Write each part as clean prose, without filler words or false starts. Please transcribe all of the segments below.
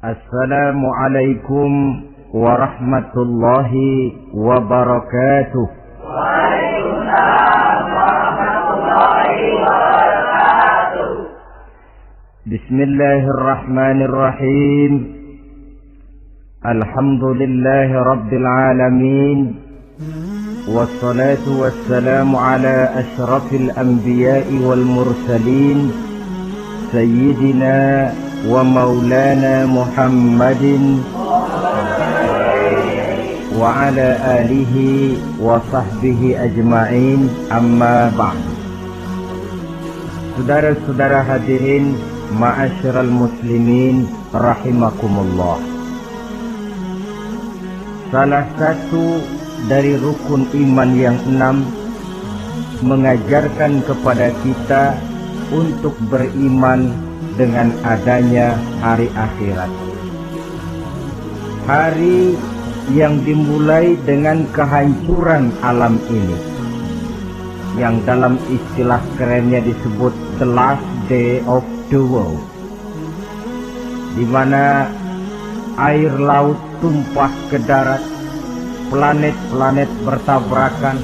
Assalamualaikum warahmatullahi wabarakatuh. Waalaikumsalam warahmatullahi wabarakatuh. Bismillahirrahmanirrahim. Alhamdulillahi rabbil alamin. Wassalatu wassalamu ala ashrafil anbiya'i wal mursalin, Sayyidina wa maulana Muhammadin wa ala alihi wa sahbihi ajma'in, amma ba'd. Saudara-saudara hadirin, ma'asyiral muslimin rahimakumullah. Salah satu dari rukun iman yang 6 mengajarkan kepada kita untuk beriman dengan adanya hari akhirat. Hari yang dimulai dengan kehancuran alam ini, yang dalam istilah kerennya disebut the last day of the world, di mana air laut tumpah ke darat, planet-planet bertabrakan,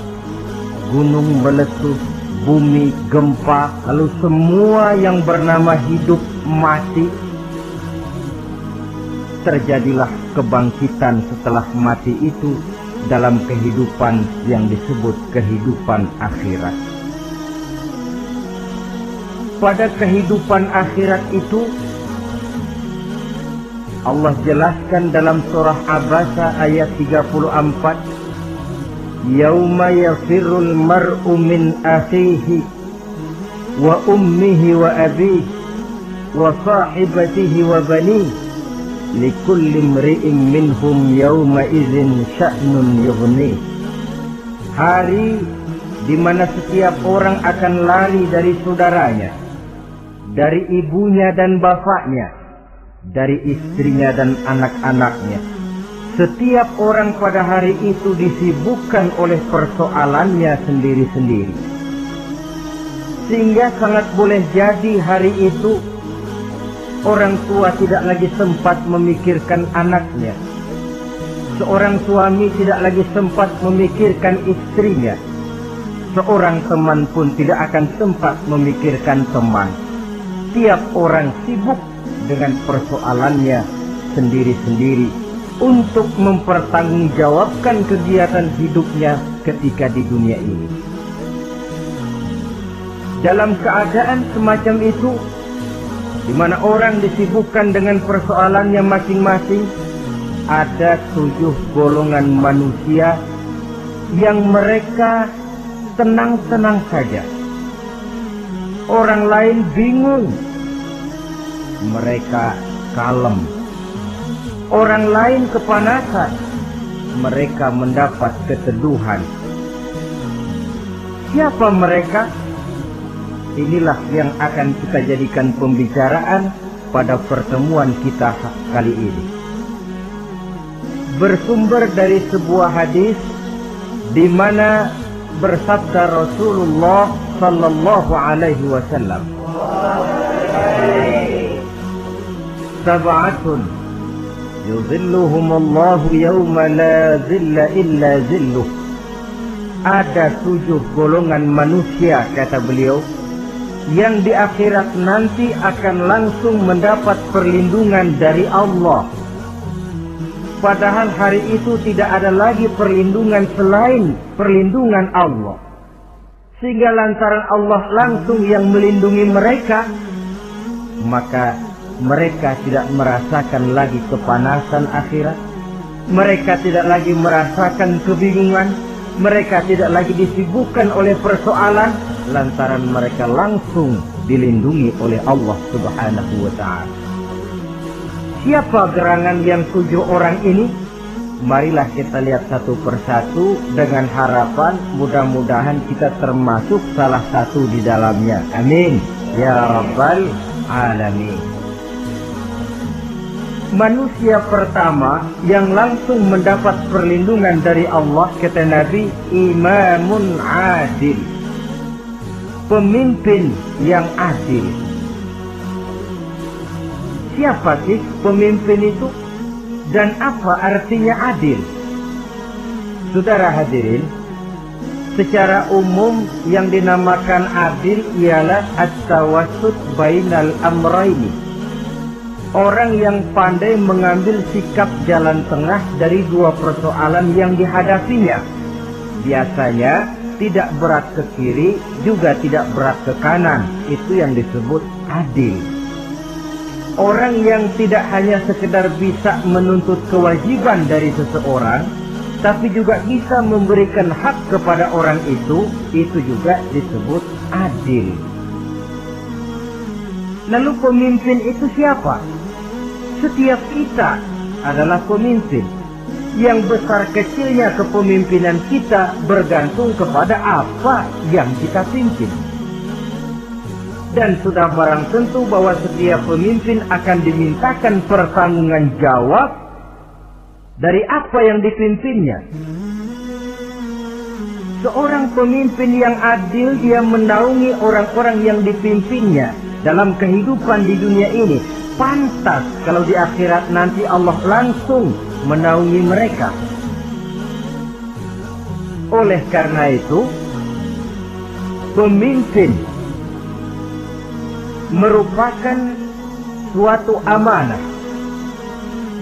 gunung meletus, bumi gempa, lalu semua yang bernama hidup mati. Terjadilah kebangkitan setelah mati itu dalam kehidupan yang disebut kehidupan akhirat. Pada kehidupan akhirat itu Allah jelaskan dalam surah Abasa ayat 34, Yauma yafirul mar'u min akhihi wa ummihi wa abihi wa sahibatihi wa banihi likulli imri'in minhum yawma idzin sya'nun yughni. Hari di mana setiap orang akan lari dari saudaranya, dari ibunya dan bapaknya, dari istrinya dan anak-anaknya. Setiap orang pada hari itu disibukkan oleh persoalannya sendiri-sendiri. Sehingga sangat boleh jadi hari itu orang tua tidak lagi sempat memikirkan anaknya. Seorang suami tidak lagi sempat memikirkan istrinya. Seorang teman pun tidak akan sempat memikirkan teman. Tiap orang sibuk dengan persoalannya sendiri-sendiri untuk mempertanggungjawabkan kegiatan hidupnya ketika di dunia ini. Dalam keadaan semacam itu, di mana orang disibukkan dengan persoalannya masing-masing, ada 7 golongan manusia yang mereka tenang-tenang saja. Orang lain bingung, mereka kalem. Orang lain kepanasan, mereka mendapat keteduhan. Siapa mereka? Inilah yang akan kita jadikan pembicaraan pada pertemuan kita kali ini. Bersumber dari sebuah hadis di mana bersabda Rasulullah sallallahu alaihi wasallam, Sab'atun yudhilluhumullahu yawma la zilla illa zilluh. Ada 7 golongan manusia, kata beliau, yang di akhirat nanti akan langsung mendapat perlindungan dari Allah. Padahal hari itu tidak ada lagi perlindungan selain perlindungan Allah. Sehingga lantaran Allah langsung yang melindungi mereka, maka mereka tidak merasakan lagi kepanasan akhirat. Mereka tidak lagi merasakan kebingungan. Mereka tidak lagi disibukkan oleh persoalan, lantaran mereka langsung dilindungi oleh Allah Subhanahu wa ta'ala. Siapa gerangan yang 7 orang ini? Marilah kita lihat satu persatu dengan harapan mudah-mudahan kita termasuk salah satu di dalamnya. Amin ya rabbal alamin. Manusia pertama yang langsung mendapat perlindungan dari Allah, kata Nabi, imamun adil, pemimpin yang adil. Siapa sih pemimpin itu? Dan apa artinya adil? Saudara hadirin, secara umum yang dinamakan adil ialah at-tawassut bainal amrayni. Orang yang pandai mengambil sikap jalan tengah dari dua persoalan yang dihadapinya. Biasanya tidak berat ke kiri, juga tidak berat ke kanan. Itu yang disebut adil. Orang yang tidak hanya sekedar bisa menuntut kewajiban dari seseorang, tapi juga bisa memberikan hak kepada orang itu juga disebut adil. Lalu pemimpin itu siapa? Setiap kita adalah pemimpin. Yang besar kecilnya kepemimpinan kita bergantung kepada apa yang kita pimpin. Dan sudah barang tentu bahwa setiap pemimpin akan dimintakan pertanggungan jawab dari apa yang dipimpinnya. Seorang pemimpin yang adil, dia menaungi orang-orang yang dipimpinnya dalam kehidupan di dunia ini. Pantas kalau di akhirat nanti Allah langsung menaungi mereka. Oleh karena itu, pemimpin merupakan suatu amanah.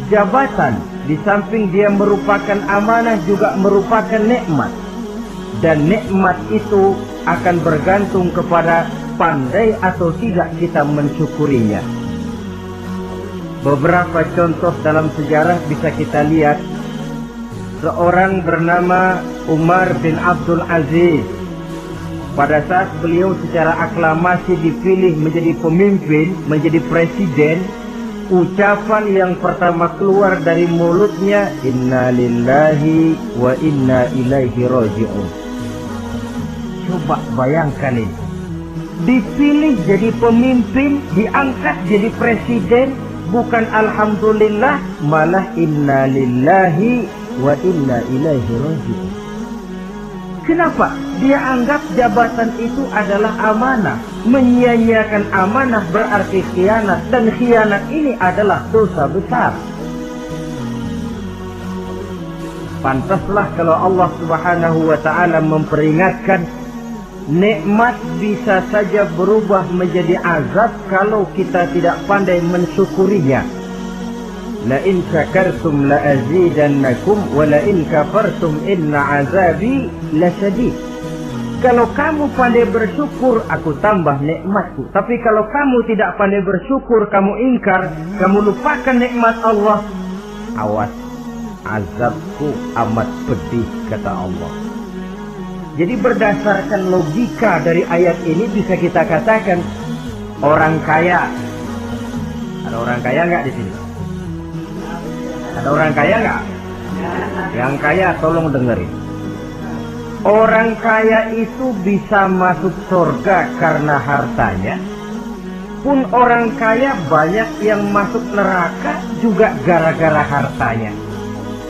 Jabatan di samping dia merupakan amanah juga merupakan nikmat. Dan nikmat itu akan bergantung kepada pandai atau tidak kita mensyukurinya. Beberapa contoh dalam sejarah bisa kita lihat. Seorang bernama Umar bin Abdul Aziz. Pada saat beliau secara aklamasi dipilih menjadi pemimpin, menjadi presiden, ucapan yang pertama keluar dari mulutnya, Inna lillahi wa inna ilaihi raji'un. Coba bayangkan ini. Dipilih jadi pemimpin, diangkat jadi presiden, bukan alhamdulillah, malah inna lillahi wa inna ilaihi raji'un. Kenapa? Dia anggap jabatan itu adalah amanah. Menyia-nyiakan amanah berarti khianat. Dan khianat ini adalah dosa besar. Pantaslah kalau Allah Subhanahu wa ta'ala memperingatkan, nikmat bisa saja berubah menjadi azab kalau kita tidak pandai mensyukurinya. La in syakartum la azidannakum wa la in kafartum inna azabi lasyadid. Kalau kamu pandai bersyukur, aku tambah nikmatku. Tapi kalau kamu tidak pandai bersyukur, kamu ingkar, kamu lupakan nikmat Allah, awas, azabku amat pedih, kata Allah. Jadi berdasarkan logika dari ayat ini bisa kita katakan orang kaya. Ada orang kaya nggak di sini? Ada orang kaya nggak? Yang kaya tolong dengerin. Orang kaya itu bisa masuk surga karena hartanya. Pun orang kaya banyak yang masuk neraka juga gara-gara hartanya.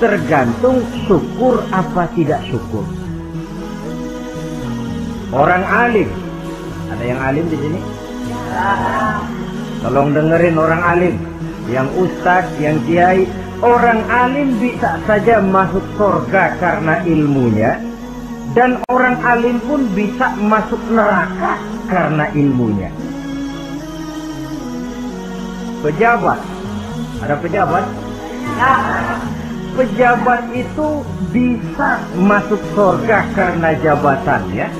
Tergantung syukur apa tidak syukur. Orang alim, ada yang alim di sini? Tolong dengerin orang alim, yang ustadz, yang kiai. Orang alim bisa saja masuk surga karena ilmunya, dan orang alim pun bisa masuk neraka karena ilmunya. Pejabat, ada pejabat? Pejabat itu bisa masuk surga karena jabatannya,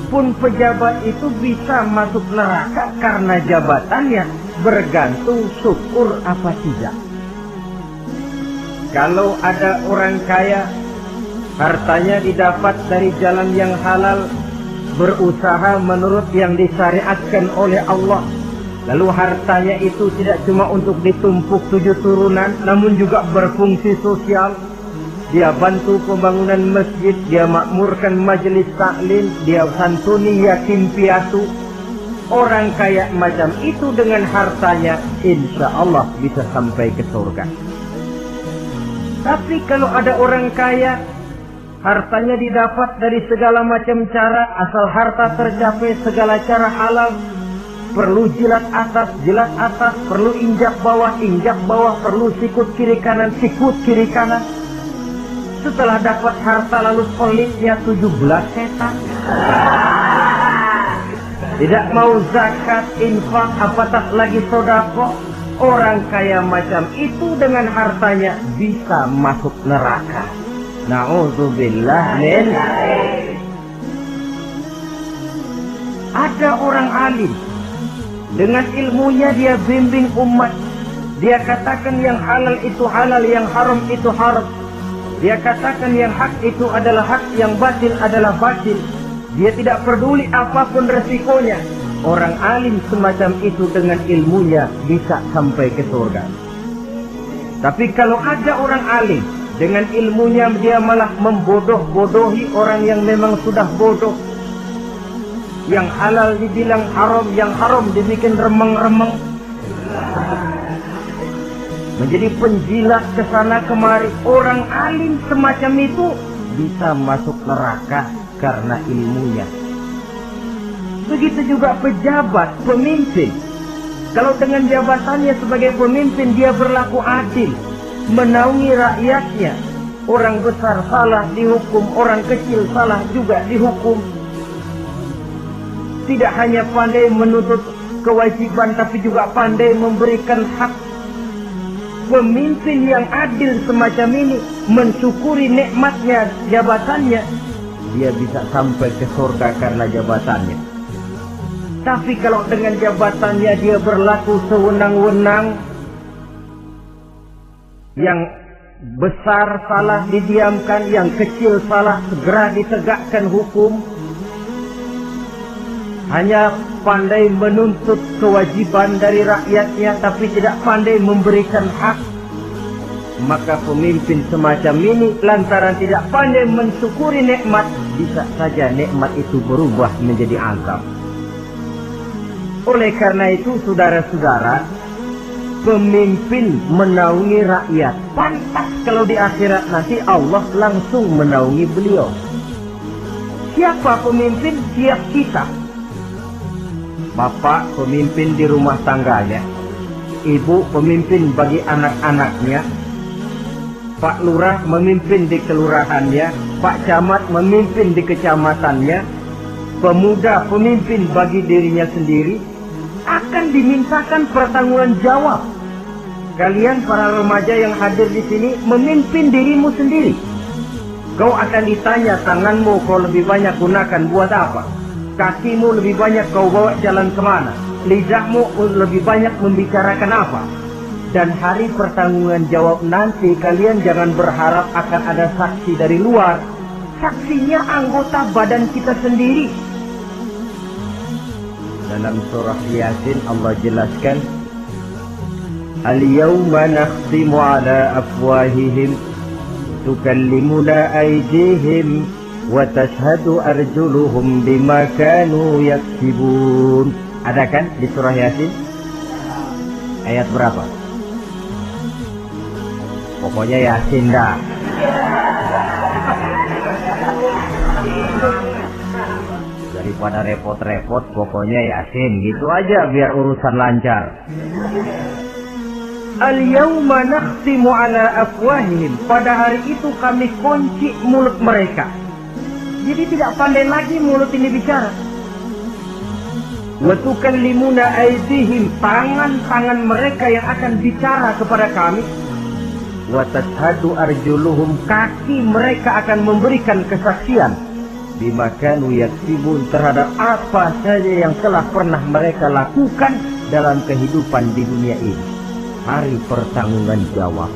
pun pejabat itu bisa masuk neraka karena jabatannya, bergantung syukur apa tidak. Kalau ada orang kaya, hartanya didapat dari jalan yang halal, berusaha menurut yang disyariatkan oleh Allah. Lalu hartanya itu tidak cuma untuk ditumpuk 7 turunan, namun juga berfungsi sosial. Dia bantu pembangunan masjid, dia makmurkan majelis taklim, dia santuni yatim piatu. Orang kaya macam itu dengan hartanya, insya Allah bisa sampai ke surga. Tapi kalau ada orang kaya, hartanya didapat dari segala macam cara, asal harta tercapai segala cara halal, perlu jilat atas, perlu injak bawah, perlu sikut kiri kanan, sikut kiri kanan. Setelah dapat harta lalu pelitnya 17 setan. Tidak mau zakat, infak, apatah lagi sedekah. Orang kaya macam itu dengan hartanya bisa masuk neraka. Na'udzubillah min. Ada orang alim, dengan ilmunya dia bimbing umat. Dia katakan yang halal itu halal, yang haram itu haram. Dia katakan yang hak itu adalah hak, yang batil adalah batil. Dia tidak peduli apapun resikonya. Orang alim semacam itu dengan ilmunya bisa sampai ke surga. Tapi kalau ada orang alim, dengan ilmunya dia malah membodoh-bodohi orang yang memang sudah bodoh. Yang halal dibilang haram, yang haram dibikin remeng-remeng. Menjadi penjilat ke sana kemari. Orang alim semacam itu bisa masuk neraka karena ilmunya. Begitu juga pejabat, pemimpin. Kalau dengan jabatannya sebagai pemimpin dia berlaku adil, menaungi rakyatnya. Orang besar salah dihukum, orang kecil salah juga dihukum. Tidak hanya pandai menuntut kewajiban, tapi juga pandai memberikan hak. Pemimpin yang adil semacam ini mensyukuri nikmatnya jabatannya, dia bisa sampai ke surga karena jabatannya. Tapi kalau dengan jabatannya dia berlaku sewenang-wenang, yang besar salah didiamkan, yang kecil salah segera ditegakkan hukum, hanya pandai menuntut kewajiban dari rakyatnya tapi tidak pandai memberikan hak, maka pemimpin semacam ini lantaran tidak pandai mensyukuri nikmat, bisa saja nikmat itu berubah menjadi azab. Oleh karena itu saudara-saudara, pemimpin menaungi rakyat, pantas kalau di akhirat nanti Allah langsung menaungi beliau. Siapa pemimpin? Siap kita. Bapak pemimpin di rumah tangganya, ibu pemimpin bagi anak-anaknya, Pak Lurah memimpin di kelurahannya, Pak Camat memimpin di kecamatannya, pemuda pemimpin bagi dirinya sendiri, akan dimintakan pertanggungan jawab. Kalian para remaja yang hadir di sini memimpin dirimu sendiri. Kau akan ditanya, tanganmu kau lebih banyak gunakan buat apa? Kakimu lebih banyak kau bawa jalan kemana? Lidahmu lebih banyak membicarakan apa? Dan hari pertanggungan jawab nanti kalian jangan berharap akan ada saksi dari luar. Saksinya anggota badan kita sendiri. Dalam surah Yasin Allah jelaskan, Al-yawma nakhtimu ala afwahihim tukallimuna aydihim wa tashhadu arjuluhum bima kanu yaksibun. Ada kan di surah Yasin? Ayat berapa? Pokoknya Yasin dah. Daripada repot-repot, pokoknya Yasin gitu aja biar urusan lancar. Al-yawma nakhtimu ala afwahihim. Pada hari itu kami kunci mulut mereka. Jadi tidak pandai lagi mulut ini bicara. Wa tukallimuna aydihim, tangan-tangan mereka yang akan bicara kepada kami. Wa tashhadu arjuluhum, kaki mereka akan memberikan kesaksian bima kanu yaksibun, terhadap apa saja yang telah pernah mereka lakukan dalam kehidupan di dunia ini. Hari pertanggungan jawab.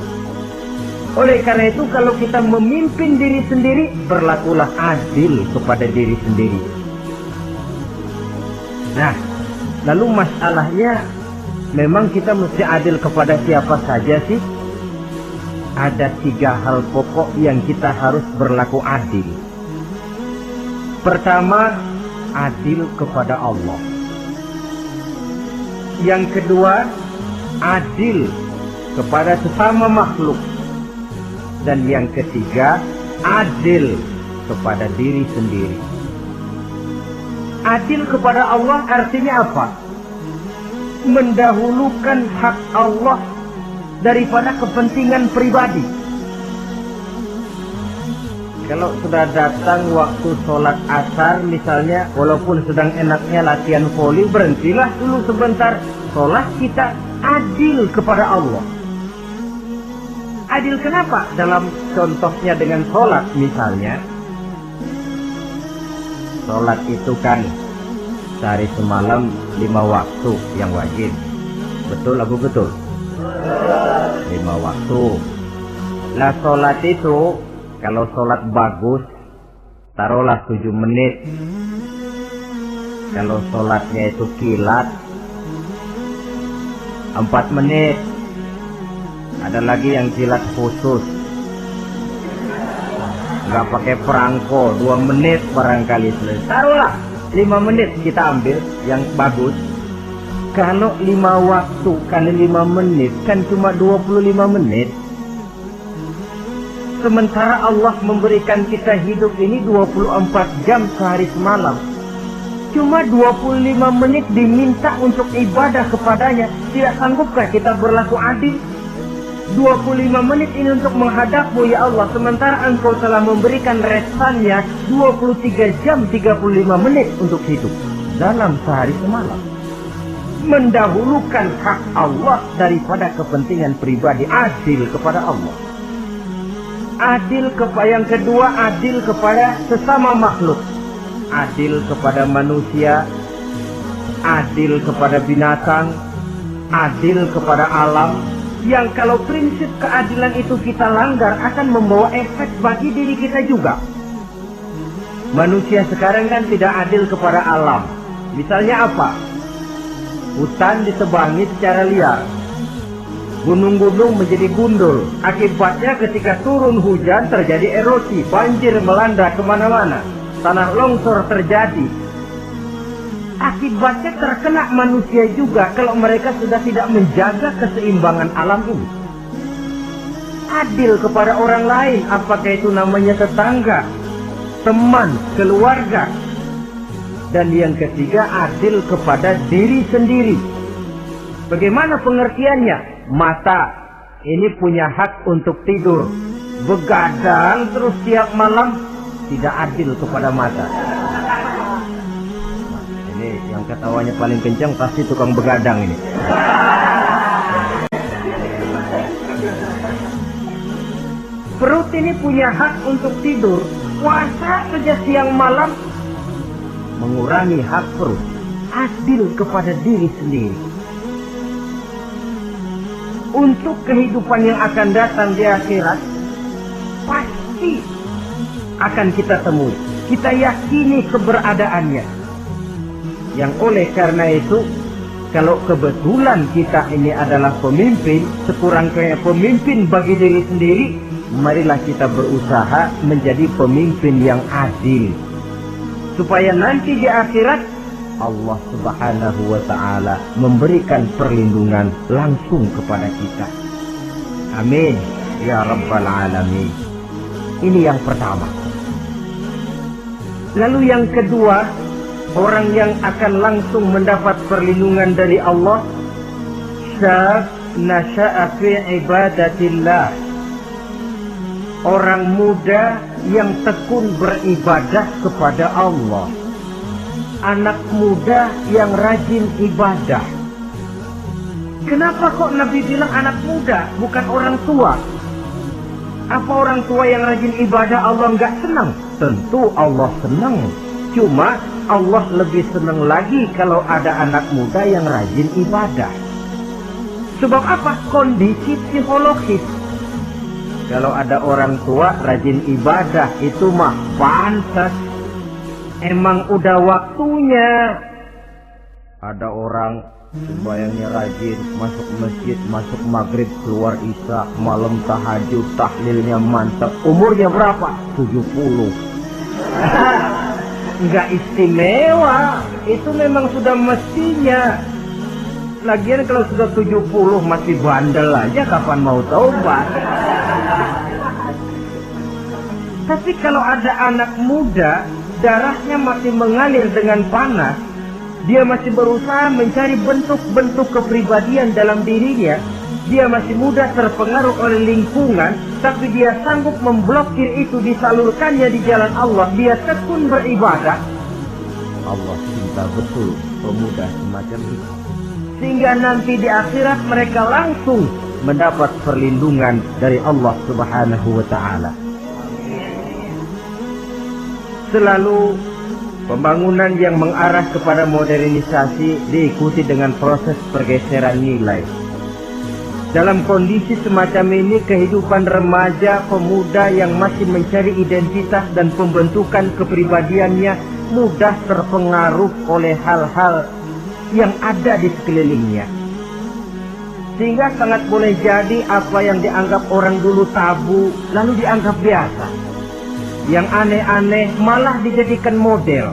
Oleh karena itu kalau kita memimpin diri sendiri, berlakulah adil kepada diri sendiri. Nah, lalu masalahnya memang kita mesti adil kepada siapa saja sih? Ada 3 hal pokok yang kita harus berlaku adil. Pertama, adil kepada Allah. Yang kedua, adil kepada sesama makhluk. Dan yang ketiga, adil kepada diri sendiri. Adil kepada Allah artinya apa? mendahulukan hak Allah daripada kepentingan pribadi. Kalau sudah datang waktu sholat asar misalnya, walaupun sedang enaknya latihan voli, berhentilah dulu sebentar. Sholat kita adil kepada Allah. Adil kenapa? Dalam contohnya dengan sholat misalnya, sholat itu kan sehari semalam 5 waktu yang wajib. Betul Abu, betul? 5 waktu. Nah sholat itu, kalau sholat bagus, taruhlah 7 menit. Kalau sholatnya itu kilat, 4 menit. Ada lagi yang kilat khusus, nggak pakai perangko, 2 menit barangkali selesai. Taruhlah 5 menit kita ambil yang bagus. Kalau 5 waktu kali 5 menit kan cuma 25 menit. Sementara Allah memberikan kita hidup ini 24 jam sehari semalam. Cuma 25 menit diminta untuk ibadah kepadanya. Tidak sanggupkah kita berlaku adil? 25 menit ini untuk menghadapmu ya Allah. Sementara engkau telah memberikan restannya 23 jam 35 menit untuk hidup dalam sehari semalam. Mendahulukan hak Allah daripada kepentingan pribadi. Adil kepada Allah. Adil kepada yang kedua, adil kepada sesama makhluk. Adil kepada manusia, adil kepada binatang, adil kepada alam. Yang kalau prinsip keadilan itu kita langgar akan membawa efek bagi diri kita juga. Manusia sekarang kan tidak adil kepada alam. Misalnya apa? Hutan ditebangi secara liar. Gunung-gunung menjadi gundul. Akibatnya ketika turun hujan terjadi erosi, banjir melanda kemana-mana, tanah longsor terjadi. Akibatnya terkena manusia juga kalau mereka sudah tidak menjaga keseimbangan alam ini. Adil kepada orang lain, apakah itu namanya tetangga, teman, keluarga. Dan yang ketiga, adil kepada diri sendiri. Bagaimana pengertiannya? Mata ini punya hak untuk tidur. Begadang terus tiap malam, tidak adil kepada mata. Nah, ini yang ketawanya paling kencang pasti tukang begadang ini. Perut ini punya hak untuk tidur. Puasa saja siang malam, mengurangi hak perut. Adil kepada diri sendiri. Untuk kehidupan yang akan datang di akhirat, pasti akan kita temui. Kita yakini keberadaannya. Yang oleh karena itu, kalau kebetulan kita ini adalah pemimpin, sekurang-kurangnya pemimpin bagi diri sendiri, marilah kita berusaha menjadi pemimpin yang adil. Supaya nanti di akhirat, Allah Subhanahu wa ta'ala memberikan perlindungan langsung kepada kita. Amin ya rabbal alamin. Ini yang pertama. Lalu yang kedua, orang yang akan langsung mendapat perlindungan dari Allah, syab nasha'a fi ibadatillah. Orang muda yang tekun beribadah kepada Allah. Anak muda yang rajin ibadah. Kenapa kok Nabi bilang anak muda, bukan orang tua? Apa orang tua yang rajin ibadah Allah nggak senang? Tentu Allah senang. Cuma Allah lebih senang lagi kalau ada anak muda yang rajin ibadah. Sebab apa? Kondisi psikologis. Kalau ada orang tua rajin ibadah, itu mah pantas. Emang udah waktunya. Ada orang sembahyangnya rajin, masuk masjid, masuk maghrib, keluar isya, malam tahajud, tahlilnya mantap. Umurnya berapa? 70. Enggak istimewa. Itu memang sudah mestinya. Lagian kalau sudah 70 masih bandel aja, kapan mau taubat? Tapi kalau ada anak muda, darahnya masih mengalir dengan panas, Dia masih berusaha mencari bentuk-bentuk kepribadian dalam dirinya. Dia masih mudah terpengaruh oleh lingkungan, tapi dia sanggup memblokir itu, disalurkannya di jalan Allah. Dia tekun beribadah. Allah cinta betul pemuda semacam itu. Sehingga nanti di akhirat mereka langsung mendapat perlindungan dari Allah Subhanahu wa ta'ala. Selalu pembangunan yang mengarah kepada modernisasi diikuti dengan proses pergeseran nilai. Dalam kondisi semacam ini, kehidupan remaja pemuda yang masih mencari identitas dan pembentukan kepribadiannya mudah terpengaruh oleh hal-hal yang ada di sekelilingnya. Sehingga sangat boleh jadi apa yang dianggap orang dulu tabu lalu dianggap biasa. Yang aneh-aneh malah dijadikan model.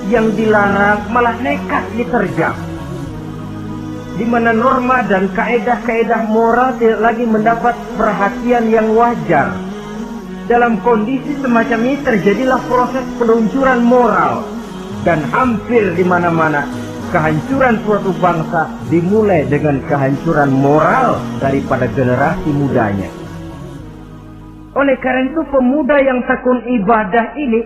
Yang dilarang malah nekat diterjang. Di mana norma dan kaedah-kaedah moral tidak lagi mendapat perhatian yang wajar. Dalam kondisi semacam ini terjadilah proses peluncuran moral. Dan hampir di mana-mana kehancuran suatu bangsa dimulai dengan kehancuran moral daripada generasi mudanya. Oleh karena itu pemuda yang tekun ibadah ini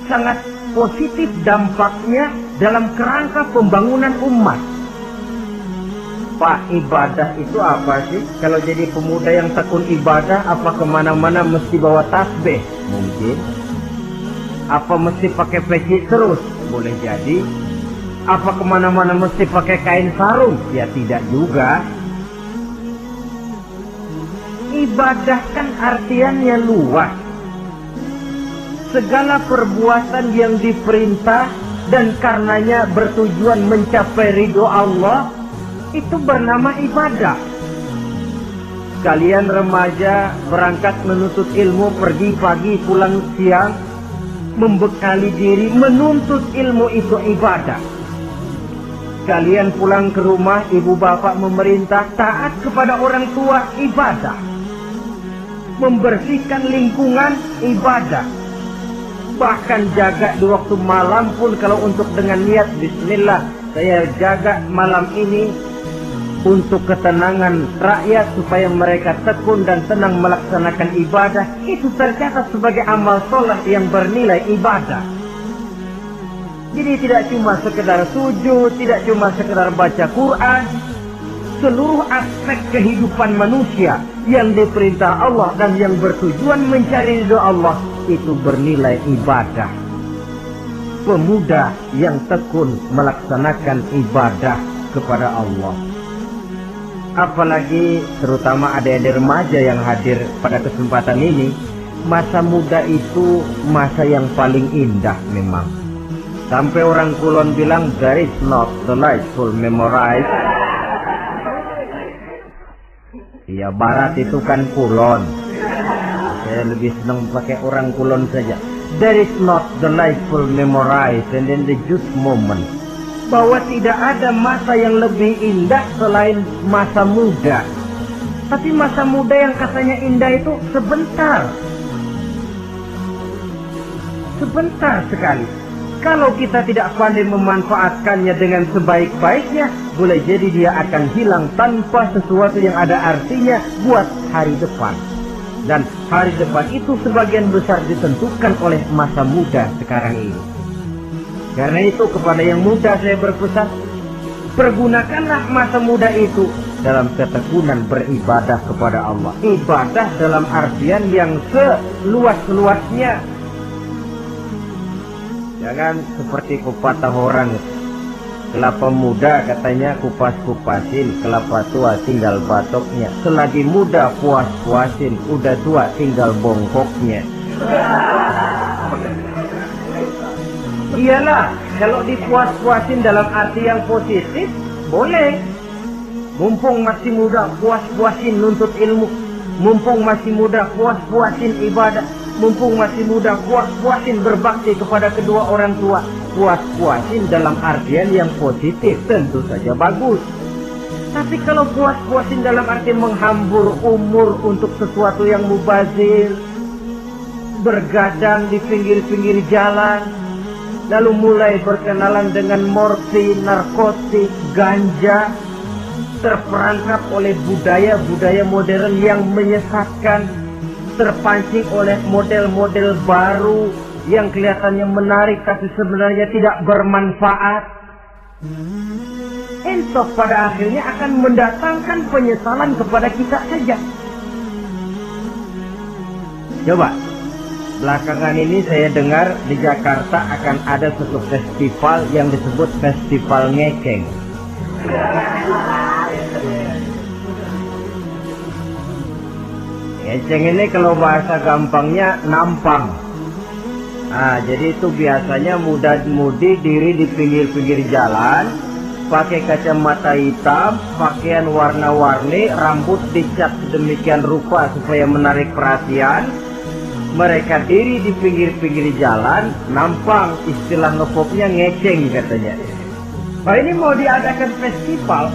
sangat positif dampaknya dalam kerangka pembangunan umat. Pak, ibadah itu apa sih? Kalau jadi pemuda yang tekun ibadah, apa kemana-mana mesti bawa tasbih? Mungkin. Apa mesti pakai peci terus? Boleh jadi. Apa kemana-mana mesti pakai kain sarung? Ya tidak juga. Ibadah kan artiannya luas. Segala perbuatan yang diperintah dan karenanya bertujuan mencapai ridho Allah, itu bernama ibadah. Kalian remaja berangkat menuntut ilmu, pergi pagi pulang siang, membekali diri menuntut ilmu, itu ibadah. Kalian pulang ke rumah, ibu bapak memerintah taat kepada orang tua, ibadah. Membersihkan lingkungan, ibadah. Bahkan jaga di waktu malam pun kalau untuk dengan niat bismillah, saya jaga malam ini untuk ketenangan rakyat supaya mereka tekun dan tenang melaksanakan ibadah, itu tercatat sebagai amal soleh yang bernilai ibadah. Jadi tidak cuma sekedar sujud, tidak cuma sekedar baca Quran, seluruh aspek kehidupan manusia yang diperintah Allah dan yang bertujuan mencari ridho Allah itu bernilai ibadah. Pemuda yang tekun melaksanakan ibadah kepada Allah. Apalagi terutama adik-adik remaja yang hadir pada kesempatan ini, masa muda itu masa yang paling indah memang. Sampai orang Kulon bilang there is not delightful memorize. Ya Barat itu kan Kulon. Saya lebih senang pakai orang Kulon saja. There is not delightful memorize and then the youth moment. Bahwa tidak ada masa yang lebih indah selain masa muda. Tapi masa muda yang katanya indah itu sebentar. Sebentar sekali. Kalau kita tidak pandai memanfaatkannya dengan sebaik-baiknya, boleh jadi dia akan hilang tanpa sesuatu yang ada artinya buat hari depan. Dan hari depan itu sebagian besar ditentukan oleh masa muda sekarang ini. Karena itu kepada yang muda saya berpesan, pergunakanlah masa muda itu dalam ketekunan beribadah kepada Allah. Ibadah dalam artian yang seluas-luasnya. Jangan seperti pepatah orang, kelapa muda katanya kupas-kupasin, kelapa tua tinggal batoknya. Selagi muda puas-puasin, udah tua tinggal bongkoknya. Iyalah, kalau dipuas-puasin dalam arti yang positif, boleh. Mumpung masih muda, puas-puasin nuntut ilmu. Mumpung masih muda, puas-puasin ibadah. Mumpung masih muda, puas-puasin berbakti kepada kedua orang tua. Puas-puasin dalam artian yang positif, tentu saja bagus. Tapi kalau puas-puasin dalam arti menghambur umur untuk sesuatu yang mubazir, bergadang di pinggir-pinggir jalan, lalu mulai berkenalan dengan morfin, narkotik, ganja, terperangkap oleh budaya-budaya modern yang menyesatkan, terpancing oleh model-model baru yang kelihatannya menarik tapi sebenarnya tidak bermanfaat. Entah pada akhirnya akan mendatangkan penyesalan kepada kita saja. Coba, belakangan ini saya dengar di Jakarta akan ada suatu festival yang disebut Festival Ngeceng. Ngeceng ini kalau bahasa gampangnya nampang. Jadi itu biasanya muda-mudi diri di pinggir-pinggir jalan, pakai kacamata hitam, pakaian warna-warni, rambut dicat sedemikian rupa supaya menarik perhatian. Mereka diri di pinggir-pinggir jalan, nampang, istilah ngepopnya ngeceng katanya. Nah, ini mau diadakan festival,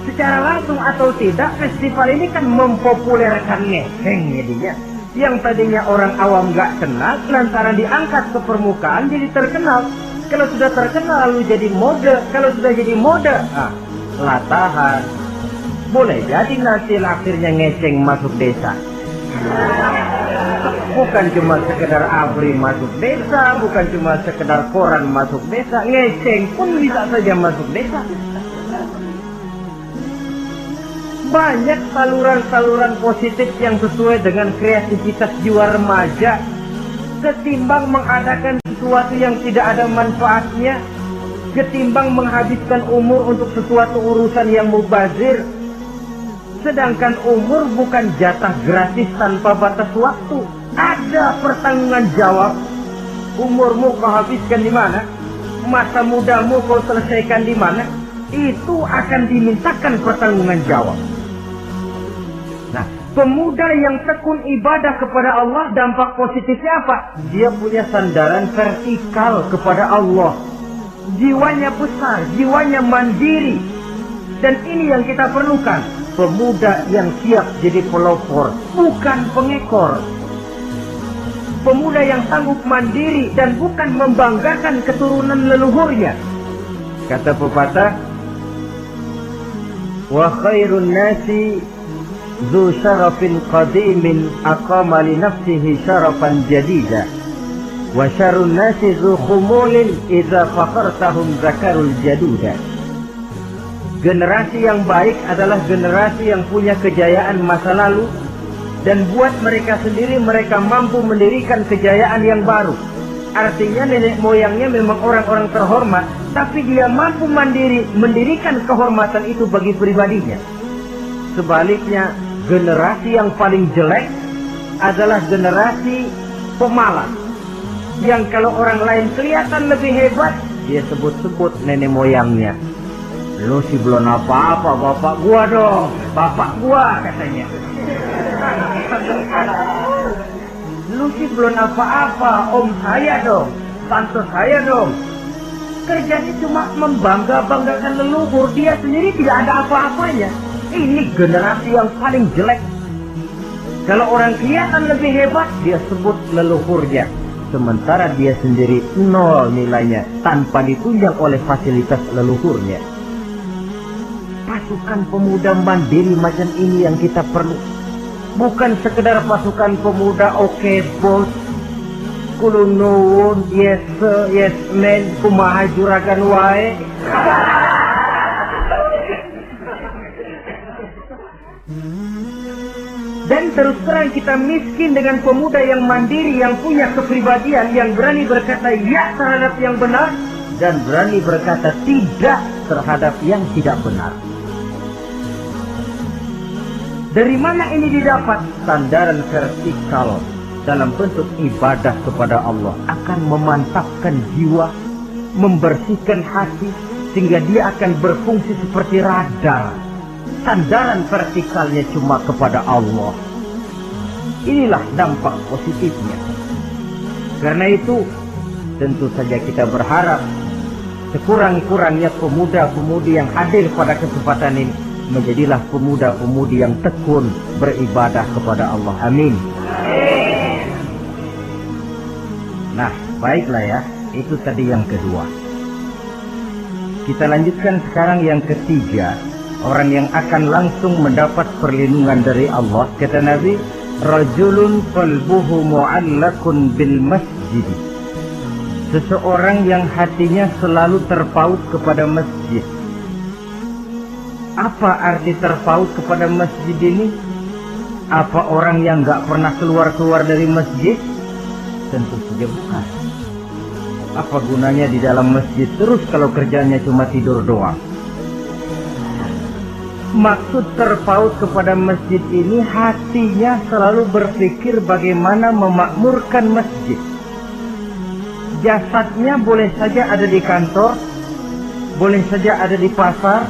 secara langsung atau tidak, festival ini kan mempopulerkan ngeceng jadinya. Yang tadinya orang awam gak kenal, lantaran diangkat ke permukaan jadi terkenal. Kalau sudah terkenal lalu jadi mode, kalau sudah jadi mode, latahan. Boleh jadi nanti akhirnya ngeceng masuk desa. Bukan cuma sekedar abri masuk desa, bukan cuma sekedar koran masuk desa, ngeceng pun bisa saja masuk desa. Banyak saluran-saluran positif yang sesuai dengan kreativitas jiwa remaja, ketimbang mengadakan sesuatu yang tidak ada manfaatnya, ketimbang menghabiskan umur untuk sesuatu urusan yang mubazir. Sedangkan umur bukan jatah gratis tanpa batas waktu. Ada pertanggungan jawab. Umurmu kau habiskan di mana? Masa mudamu kau selesaikan di mana? Itu akan dimintakan pertanggungan jawab. Nah, pemuda yang tekun ibadah kepada Allah, dampak positifnya apa? Dia punya sandaran vertikal kepada Allah. Jiwanya besar, jiwanya mandiri. Dan ini yang kita perlukan. Pemuda yang siap jadi pelopor, bukan pengekor. Pemuda yang sanggup mandiri dan bukan membanggakan keturunan leluhurnya. Kata pepatah, wa khairun nasi dzu syarafin qadimin aqama li nafsihi syarafan jadida wa syarrun nasi dzu khumulin idza fakhartahum zakarul jaduda. Generasi yang baik adalah generasi yang punya kejayaan masa lalu, dan buat mereka sendiri mereka mampu mendirikan kejayaan yang baru. Artinya nenek moyangnya memang orang-orang terhormat, tapi dia mampu mandiri mendirikan kehormatan itu bagi pribadinya. Sebaliknya, generasi yang paling jelek adalah generasi pemalas, yang kalau orang lain kelihatan lebih hebat, dia sebut-sebut nenek moyangnya. Lu sih belum apa-apa, bapak gua dong, bapak gua katanya. Lu sih belum apa-apa, om saya dong, tante saya dong. Kerjanya cuma membangga-banggakan leluhur, dia sendiri tidak ada apa-apanya. Ini generasi yang paling jelek. Kalau orang kelihatan lebih hebat, dia sebut leluhurnya. Sementara dia sendiri nol nilainya, tanpa ditunjang oleh fasilitas leluhurnya. Pasukan pemuda mandiri macam ini yang kita perlu. Bukan sekedar pasukan pemuda oke bos, kulun nuwun, yes sir, yes man, kumaha juragan wae. Dan terus terang kita miskin dengan pemuda yang mandiri, yang punya kepribadian, yang berani berkata ya terhadap yang benar dan berani berkata tidak terhadap yang tidak benar. Dari mana ini didapat? Sandaran vertikal dalam bentuk ibadah kepada Allah akan memantapkan jiwa, membersihkan hati, sehingga dia akan berfungsi seperti radar. Sandaran vertikalnya cuma kepada Allah. Inilah dampak positifnya. Karena itu, tentu saja kita berharap sekurang-kurangnya pemuda-pemudi yang hadir pada kesempatan ini menjadilah pemuda-pemudi yang tekun beribadah kepada Allah. Amin. Nah, baiklah ya. itu tadi yang kedua. Kita lanjutkan sekarang yang ketiga. Orang yang akan langsung mendapat perlindungan dari Allah, kata Nabi, rajulun qalbuhu mu'allakun bil masjid. Seseorang yang hatinya selalu terpaut kepada masjid. Apa arti terpaut kepada masjid ini? Apa orang yang gak pernah keluar-keluar dari masjid? Tentu saja bukan. Apa gunanya di dalam masjid terus kalau kerjanya cuma tidur doang? Maksud terpaut kepada masjid ini, hatinya selalu berpikir bagaimana memakmurkan masjid. Jasadnya boleh saja ada di kantor, boleh saja ada di pasar,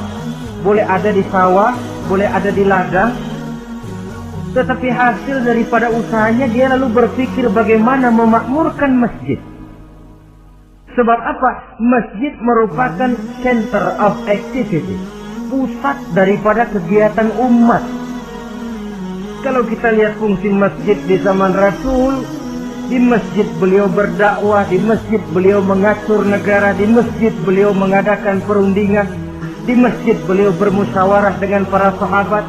boleh ada di sawah, boleh ada di ladang. Tetapi hasil daripada usahanya dia lalu berpikir bagaimana memakmurkan masjid. Sebab apa? Masjid merupakan center of activity, pusat daripada kegiatan umat. Kalau kita lihat fungsi masjid di zaman Rasul, di masjid beliau berdakwah, di masjid beliau mengatur negara, di masjid beliau mengadakan perundingan, di masjid beliau bermusyawarah dengan para sahabat.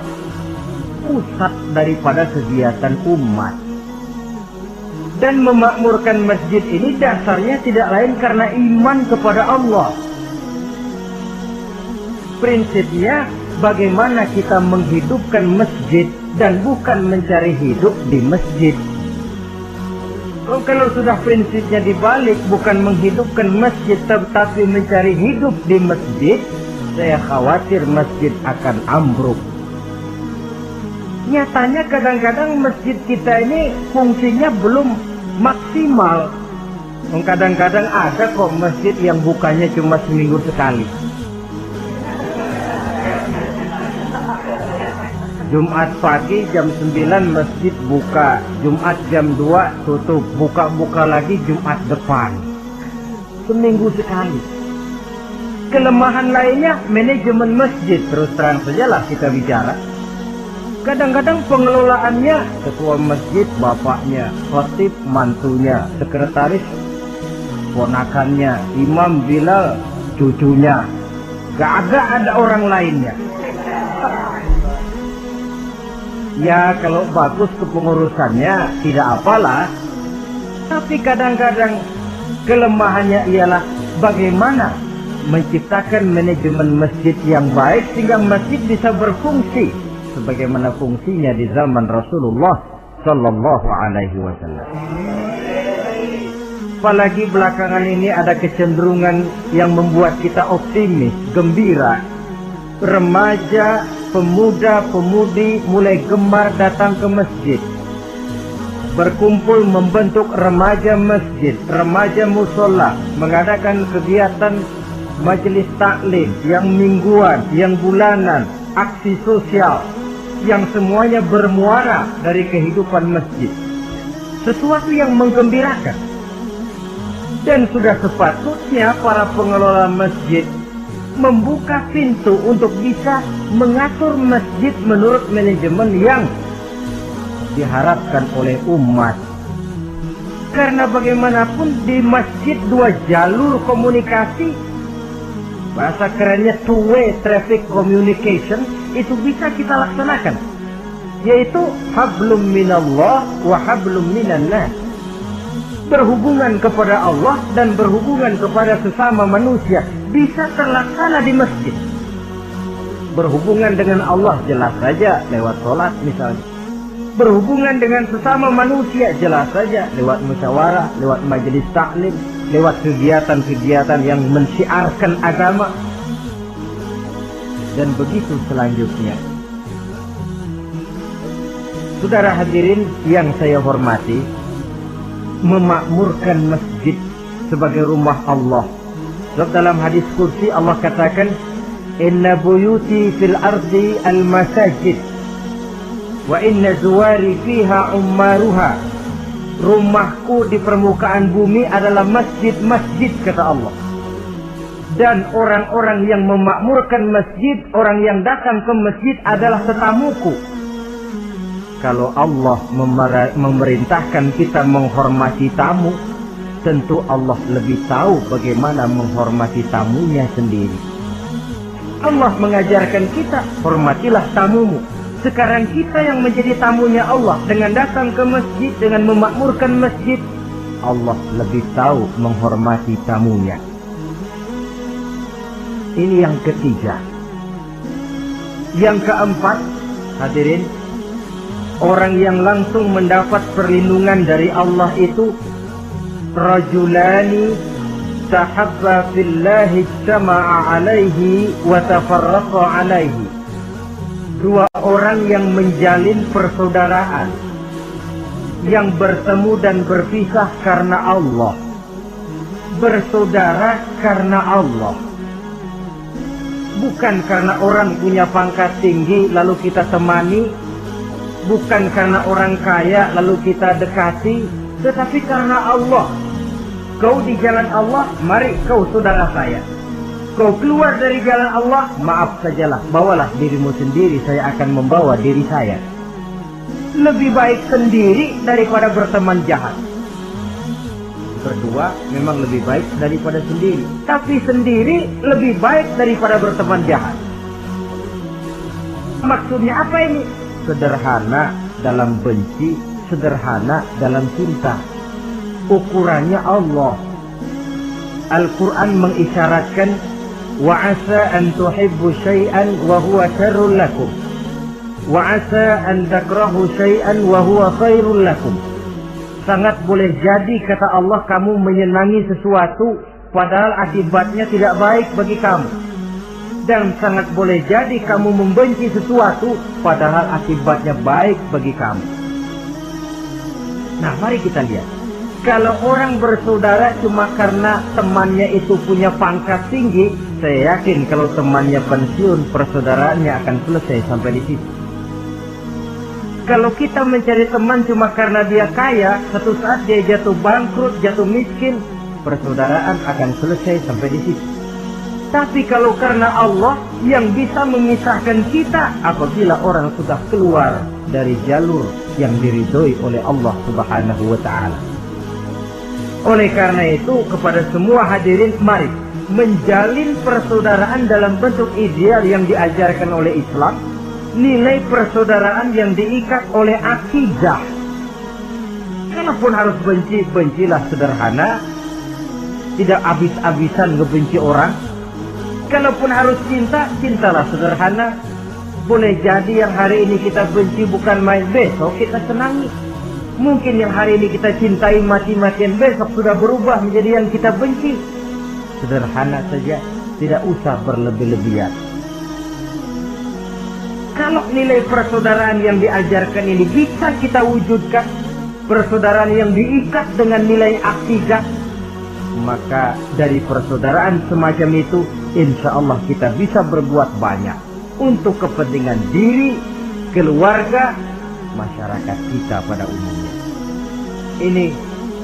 Pusat daripada kegiatan umat. Dan memakmurkan masjid ini dasarnya tidak lain karena iman kepada Allah. Prinsipnya bagaimana kita menghidupkan masjid dan bukan mencari hidup di masjid. Kalau sudah prinsipnya dibalik, bukan menghidupkan masjid tetapi mencari hidup di masjid, saya khawatir masjid akan ambruk. Nyatanya kadang-kadang masjid kita ini fungsinya belum maksimal. Kadang-kadang ada kok masjid yang bukanya cuma seminggu sekali. Jumat pagi jam 9 masjid buka, Jumat jam 2 tutup, buka-buka lagi Jumat depan. Seminggu sekali. Kelemahan lainnya manajemen masjid, terus terang sajalah kita bicara. Kadang-kadang pengelolaannya ketua masjid bapaknya, khotib mantunya, sekretaris ponakannya, imam Bilal cucunya. Gak ada orang lainnya. Ya kalau bagus kepengurusannya tidak apalah. Tapi kadang-kadang kelemahannya ialah bagaimana menciptakan manajemen masjid yang baik sehingga masjid bisa berfungsi sebagaimana fungsinya di zaman Rasulullah Sallallahu Alaihi Wasallam. Apalagi belakangan ini ada kecenderungan yang membuat kita optimis, gembira. Remaja, pemuda-pemudi mulai gemar datang ke masjid, berkumpul membentuk remaja masjid, remaja musola, mengadakan kegiatan majelis taklim yang mingguan, yang bulanan, aksi sosial, yang semuanya bermuara dari kehidupan masjid. Sesuatu yang menggembirakan. Dan sudah sepatutnya para pengelola masjid membuka pintu untuk bisa mengatur masjid menurut manajemen yang diharapkan oleh umat. Karena bagaimanapun di masjid dua jalur komunikasi, bahasa kerennya two-way traffic communication, itu bisa kita laksanakan, yaitu hablum minallah wa hablum minan nas. Berhubungan kepada Allah dan berhubungan kepada sesama manusia bisa terlaksana di masjid. Berhubungan dengan Allah jelas saja lewat sholat misalnya. Berhubungan dengan sesama manusia jelas saja lewat musyawarah, lewat majelis taklim, lewat kegiatan-kegiatan yang mensiarkan agama. Dan begitu selanjutnya. Saudara hadirin yang saya hormati, memakmurkan masjid sebagai rumah Allah. Sebab dalam hadis kursi Allah katakan, inna buyuti fil ardi al masajid wa inna zuwari fiha ummaruha. Rumahku di permukaan bumi adalah masjid-masjid, kata Allah. Dan orang-orang yang memakmurkan masjid, orang yang datang ke masjid adalah tetamuku. Kalau Allah memerintahkan kita menghormati tamu, tentu Allah lebih tahu bagaimana menghormati tamunya sendiri. Allah mengajarkan kita, hormatilah tamumu. Sekarang kita yang menjadi tamunya Allah dengan datang ke masjid, dengan memakmurkan masjid, Allah lebih tahu menghormati tamunya. Ini yang ketiga. Yang keempat, hadirin, orang yang langsung mendapat perlindungan dari Allah itu rajulani tahabba fillahi ijtama'a alaihi wa tafarraqa alaihi. Dua orang yang menjalin persaudaraan, yang bertemu dan berpisah karena Allah, bersaudara karena Allah, bukan karena orang punya pangkat tinggi lalu kita temani, bukan karena orang kaya lalu kita dekati, tetapi karena Allah. Kau di jalan Allah, mari kau saudara saya. Kau keluar dari jalan Allah, maaf sajalah, bawalah dirimu sendiri, saya akan membawa diri saya. Lebih baik sendiri daripada berteman jahat. Berdua memang lebih baik daripada sendiri, tapi sendiri lebih baik daripada berteman jahat. Maksudnya apa ini? Sederhana dalam benci, sederhana dalam cinta. Ukurannya Allah. Al-Quran mengisyaratkan وَعَسَىٰ أَن تُحِبُّوا شَيْئًا وَهُوَ شَرٌّ لَكُمْ وَعَسَىٰ أَن تَكْرَهُوا شَيْئًا وَهُوَ خَيْرٌ لَكُمْ. Sangat boleh jadi, kata Allah, kamu menyenangi sesuatu padahal akibatnya tidak baik bagi kamu. Dan sangat boleh jadi kamu membenci sesuatu padahal akibatnya baik bagi kamu. Nah, mari kita lihat. Kalau orang bersaudara cuma karena temannya itu punya pangkat tinggi, saya yakin kalau temannya pensiun, persaudaraannya akan selesai sampai di situ. Kalau kita mencari teman cuma karena dia kaya, satu saat dia jatuh bangkrut, jatuh miskin, persaudaraan akan selesai sampai di situ. Tapi kalau karena Allah yang bisa memisahkan kita apabila orang sudah keluar dari jalur yang diridhoi oleh Allah Subhanahu wa ta'ala. Oleh karena itu, kepada semua hadirin, mari menjalin persaudaraan dalam bentuk ideal yang diajarkan oleh Islam, nilai persaudaraan yang diikat oleh akidah. Kalaupun harus benci, bencilah sederhana, tidak habis-habisan ngebenci orang. Kalaupun harus cinta, cintalah sederhana. Boleh jadi yang hari ini kita benci bukan main, besok kita senangi. Mungkin yang hari ini kita cintai mati-matian, besok sudah berubah menjadi yang kita benci. Sederhana saja, tidak usah berlebih-lebihan. Kalau nilai persaudaraan yang diajarkan ini bisa kita wujudkan, persaudaraan yang diikat dengan nilai akidah, maka dari persaudaraan semacam itu, insya Allah kita bisa berbuat banyak untuk kepentingan diri, keluarga, masyarakat kita pada umumnya. Ini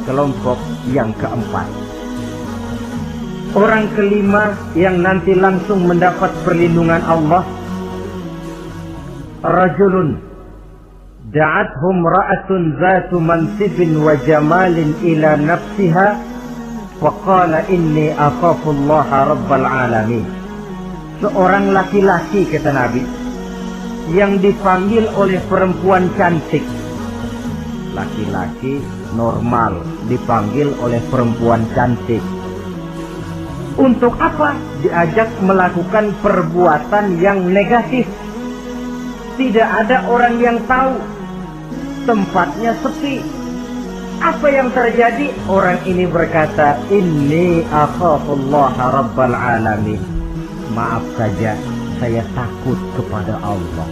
kelompok yang keempat. Orang kelima yang nanti langsung mendapat perlindungan Allah, rajulun da'athum ra'atun zatu mansibin wa jamalin ila nafsiha faqala inni akhafullaha rabbal alamin. Seorang laki-laki, kata Nabi, yang dipanggil oleh perempuan cantik. Laki-laki normal dipanggil oleh perempuan cantik. Untuk apa? Diajak melakukan perbuatan yang negatif. Tidak ada orang yang tahu. Tempatnya sepi. Apa yang terjadi? Orang ini berkata, inni akhafullaha rabbal alamin. Maaf saja, saya takut kepada Allah.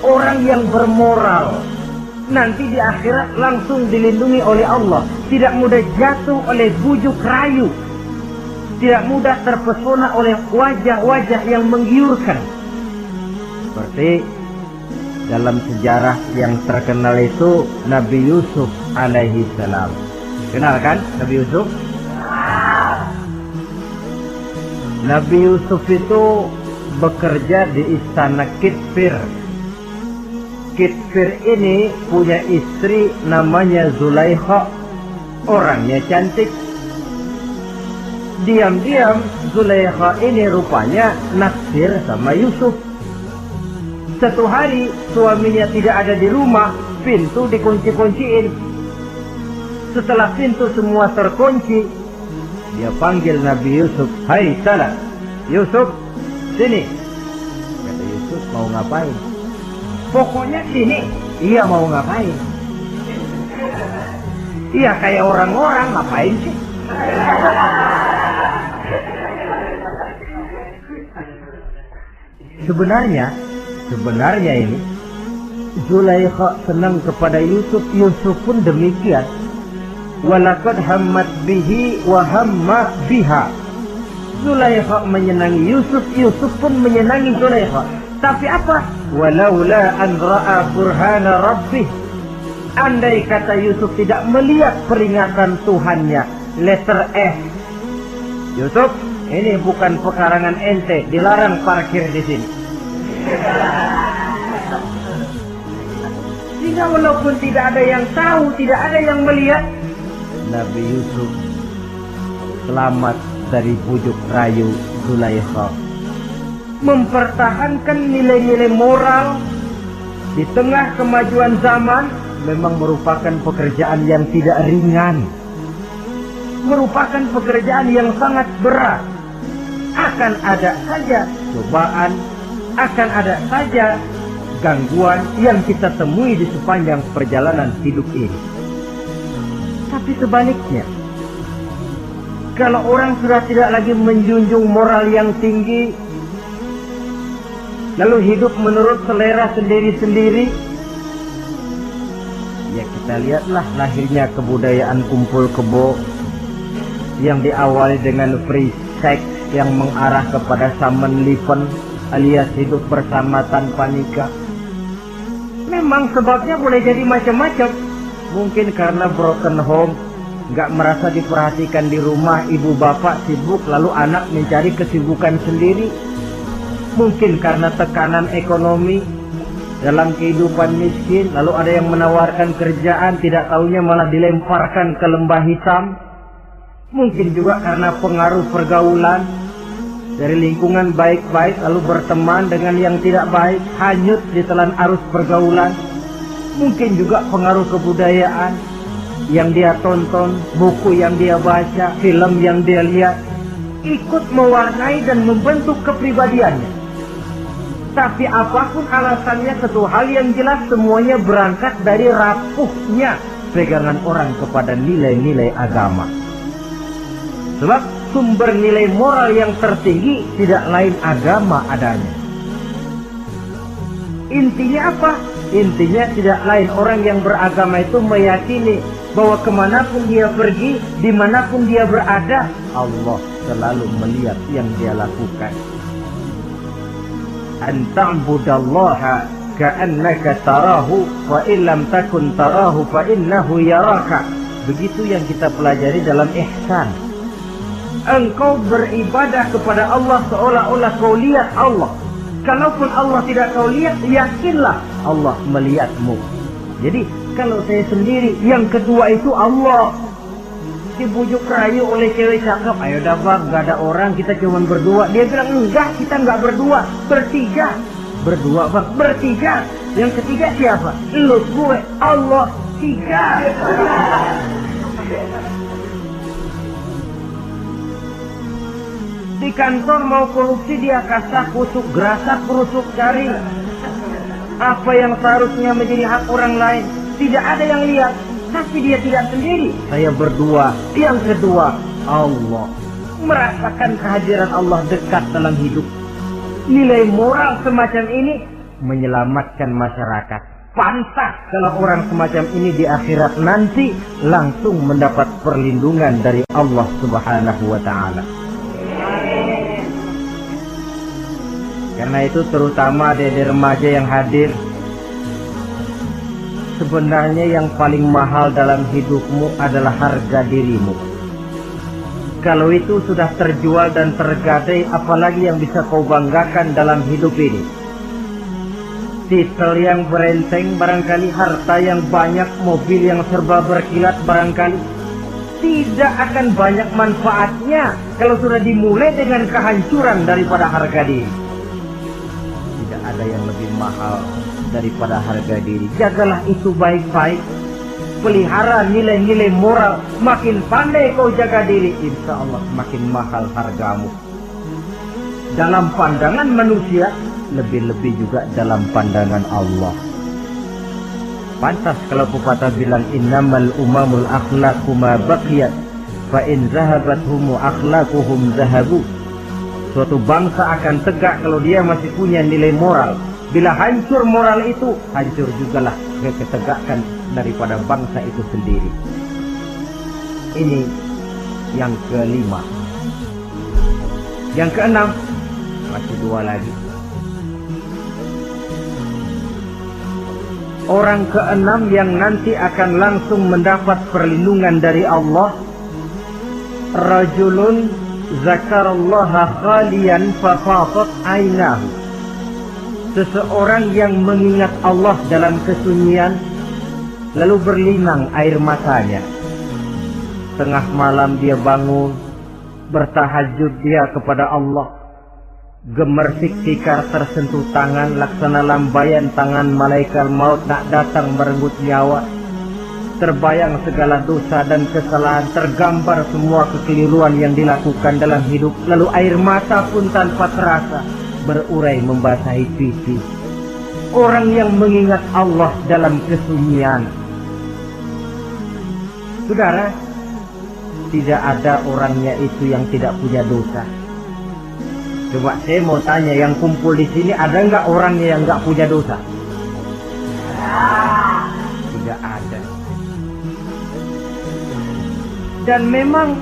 Orang yang bermoral nanti di akhirat langsung dilindungi oleh Allah. Tidak mudah jatuh oleh bujuk rayu. Tidak mudah terpesona oleh wajah-wajah yang menggiurkan. Seperti dalam sejarah yang terkenal itu Nabi Yusuf alaihi salam. Kenal kan Nabi Yusuf? Nabi Yusuf itu bekerja di istana Kitfir. Kitfir ini punya istri namanya Zulaikha. orangnya cantik. Diam-diam Zulaikha ini rupanya naksir sama Yusuf. Satu hari suaminya tidak ada di rumah, pintu dikunci-kunciin. Setelah pintu semua terkunci, dia panggil Nabi Yusuf, "Hai Salah, Yusuf, sini." Kata Yusuf, "Mau ngapain?" "Pokoknya sini." "Iya, mau ngapain?" "Iya, kayak orang-orang, ngapain sih?" Sebenarnya ini Zulaikha senang kepada Yusuf, Yusuf pun demikian. Walaqad hammat bihi wa hamma biha. Zulaikha menyenangi Yusuf, Yusuf pun menyenangi Zulaikha. Tapi apa? Walaula an ra'a burhana rabbih. Andai kata Yusuf tidak melihat peringatan Tuhannya, letter S. Yusuf, ini bukan pekarangan ente, dilarang parkir di sini. Sehingga walaupun tidak ada yang tahu, tidak ada yang melihat, Nabi Yusuf selamat dari bujuk rayu Zulaikha. Mempertahankan nilai-nilai moral di tengah kemajuan zaman memang merupakan pekerjaan yang tidak ringan. Merupakan pekerjaan yang sangat berat. Akan ada saja cobaan, akan ada saja gangguan yang kita temui di sepanjang perjalanan hidup ini. Tapi sebaliknya, kalau orang sudah tidak lagi menjunjung moral yang tinggi, lalu hidup menurut selera sendiri-sendiri, ya kita lihatlah lahirnya kebudayaan kumpul kebo yang diawali dengan free sex yang mengarah kepada Samen Leven alias hidup bersama tanpa nikah. Memang sebabnya boleh jadi macam-macam. Mungkin karena broken home, nggak merasa diperhatikan di rumah, ibu bapak sibuk lalu anak mencari kesibukan sendiri. Mungkin karena tekanan ekonomi dalam kehidupan miskin, lalu ada yang menawarkan kerjaan, tidak taunya malah dilemparkan ke lembah hitam. Mungkin juga karena pengaruh pergaulan dari lingkungan baik-baik lalu berteman dengan yang tidak baik, hanyut di telan arus pergaulan. Mungkin juga pengaruh kebudayaan yang dia tonton, buku yang dia baca, film yang dia lihat, ikut mewarnai dan membentuk kepribadiannya. Tapi apapun alasannya, satu hal yang jelas, semuanya berangkat dari rapuhnya pegangan orang kepada nilai-nilai agama. Sebab sumber nilai moral yang tertinggi tidak lain agama adanya. Intinya apa? Intinya tidak lain, orang yang beragama itu meyakini bahwa kemanapun dia pergi, dimanapun dia berada, Allah selalu melihat yang dia lakukan. An ta'budallaha ka'annaka tarahu wa illam takun tarahu fa innahu yaraka. Begitu yang kita pelajari dalam ihsan. Engkau beribadah kepada Allah seolah-olah kau lihat Allah. Kalaupun Allah tidak kau lihat, yakinlah Allah melihatmu. Jadi kalau saya sendiri, yang kedua itu Allah. Dibujuk rayu oleh cewek cakep, ayo dah bang, gak ada orang, kita cuma berdua. Dia bilang enggak, kita nggak berdua, bertiga. Berdua bang, bertiga. Yang ketiga siapa? Lu, gue, Allah, tiga. Di kantor mau korupsi, dia kasak kusuk, gerasak kerusuk, cari apa yang seharusnya menjadi hak orang lain. Tidak ada yang lihat, tapi dia tidak sendiri. Saya berdua. Yang kedua, Allah. Merasakan kehadiran Allah dekat dalam hidup. Nilai moral semacam ini menyelamatkan masyarakat. Pantas kalau orang semacam ini di akhirat nanti langsung mendapat perlindungan dari Allah Subhanahu wa ta'ala. Karena itu terutama adik-adik remaja yang hadir, sebenarnya yang paling mahal dalam hidupmu adalah harga dirimu. Kalau itu sudah terjual dan tergadai, apalagi yang bisa kau banggakan dalam hidup ini? Titel yang berenteng barangkali, harta yang banyak, mobil yang serba berkilat barangkali. tidak akan banyak manfaatnya kalau sudah dimulai dengan kehancuran daripada harga diri. Tidak ada yang lebih mahal daripada harga diri. Jagalah itu baik-baik. Pelihara nilai-nilai moral. Makin pandai kau jaga diri, insya Allah makin mahal hargamu. Dalam pandangan manusia, lebih-lebih juga dalam pandangan Allah. Pantas kalau pepatah bilang innamal umamul akhlaqu ma baqiyat fa in zahabat humu akhlaquhum zahabu. Suatu bangsa akan tegak kalau dia masih punya nilai moral. Bila hancur moral itu, hancur jugalah ketegakan daripada bangsa itu sendiri. Ini yang kelima. Yang keenam, masih dua lagi. Orang keenam yang nanti akan langsung mendapat perlindungan dari Allah, rajulun zakarallaha khaliyan fafatat ainahu. Seseorang yang mengingat Allah dalam kesunyian, lalu berlinang air matanya. Tengah malam dia bangun, bertahajud dia kepada Allah. Gemersik tikar tersentuh tangan, laksana lambaian tangan malaikat maut nak datang merenggut nyawa. Terbayang segala dosa dan kesalahan, tergambar semua kekeliruan yang dilakukan dalam hidup. Lalu air mata pun tanpa terasa berurai membasahi pipi. Orang yang mengingat Allah dalam kesunyian. Saudara, tidak ada orangnya itu yang tidak punya dosa. Coba saya mau tanya, yang kumpul di sini ada nggak orangnya yang nggak punya dosa? Tidak ada. Dan memang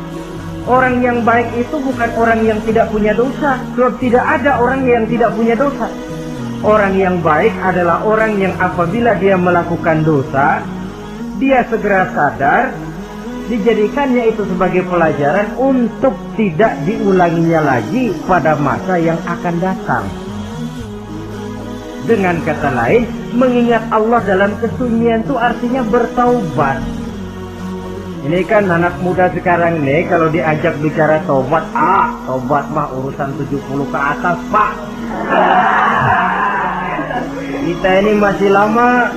orang yang baik itu bukan orang yang tidak punya dosa. Sebab tidak ada orang yang tidak punya dosa. Orang yang baik adalah orang yang apabila dia melakukan dosa, dia segera sadar, dijadikannya itu sebagai pelajaran untuk tidak diulanginya lagi pada masa yang akan datang. Dengan kata lain, mengingat Allah dalam kesunyian itu artinya bertaubat. Ini kan anak muda sekarang nih, kalau diajak bicara taubat, taubat mah urusan 70 ke atas, Pak. Kita ini masih lama.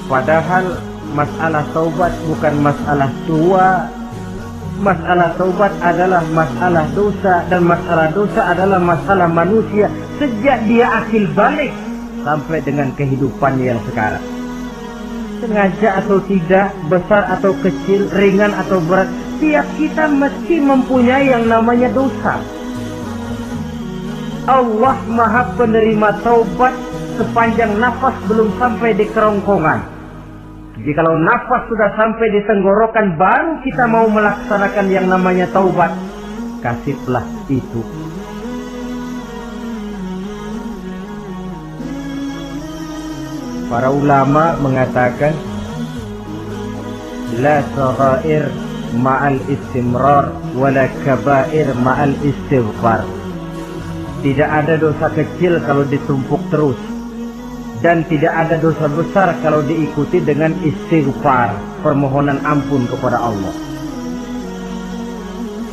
Padahal masalah taubat bukan masalah tua. Masalah taubat adalah masalah dosa. Dan masalah dosa adalah masalah manusia sejak dia akil balik sampai dengan kehidupannya yang sekarang. Sengaja atau tidak, besar atau kecil, ringan atau berat, tiap kita mesti mempunyai yang namanya dosa. Allah Maha Penerima taubat sepanjang nafas belum sampai di kerongkongan. Jadi kalau nafas sudah sampai di tenggorokan, baru kita mau melaksanakan yang namanya taubat. Kasihlah itu. Para ulama mengatakan, la saghair ma'al istimrar wala kabair ma'al istighfar. Tidak ada dosa kecil kalau ditumpuk terus, dan tidak ada dosa besar kalau diikuti dengan istighfar, permohonan ampun kepada Allah.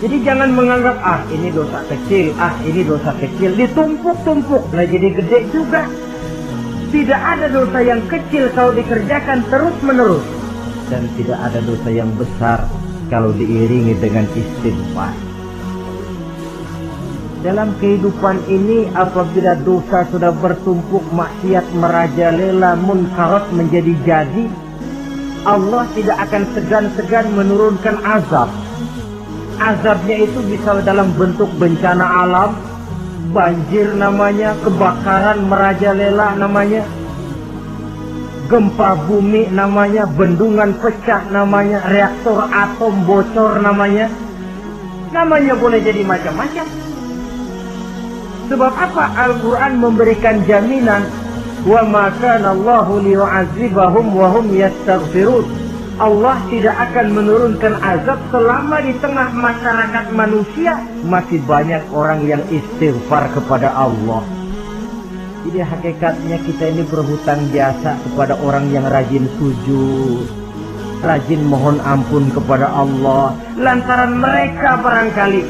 Jadi jangan menganggap, ini dosa kecil, ini dosa kecil, ditumpuk-tumpuk, nah jadi gede juga. Tidak ada dosa yang kecil kalau dikerjakan terus-menerus, dan tidak ada dosa yang besar kalau diiringi dengan istighfar. Dalam kehidupan ini, apabila dosa sudah bertumpuk, maksiat merajalela, munkarat menjadi jadi, Allah tidak akan segan-segan menurunkan azab. Azabnya itu bisa dalam bentuk bencana alam, banjir namanya, kebakaran merajalela namanya, gempa bumi namanya, bendungan pecah namanya, reaktor atom bocor namanya. Namanya boleh jadi macam-macam. Sebab apa? Al-Quran memberikan jaminan, wa ma kana Allahu liyu'adzibahum wa hum yastaghfirun. Allah tidak akan menurunkan azab selama di tengah masyarakat manusia masih banyak orang yang istighfar kepada Allah. Jadi hakikatnya kita ini berhutang jasa kepada orang yang rajin sujud, rajin mohon ampun kepada Allah. Lantaran mereka barangkali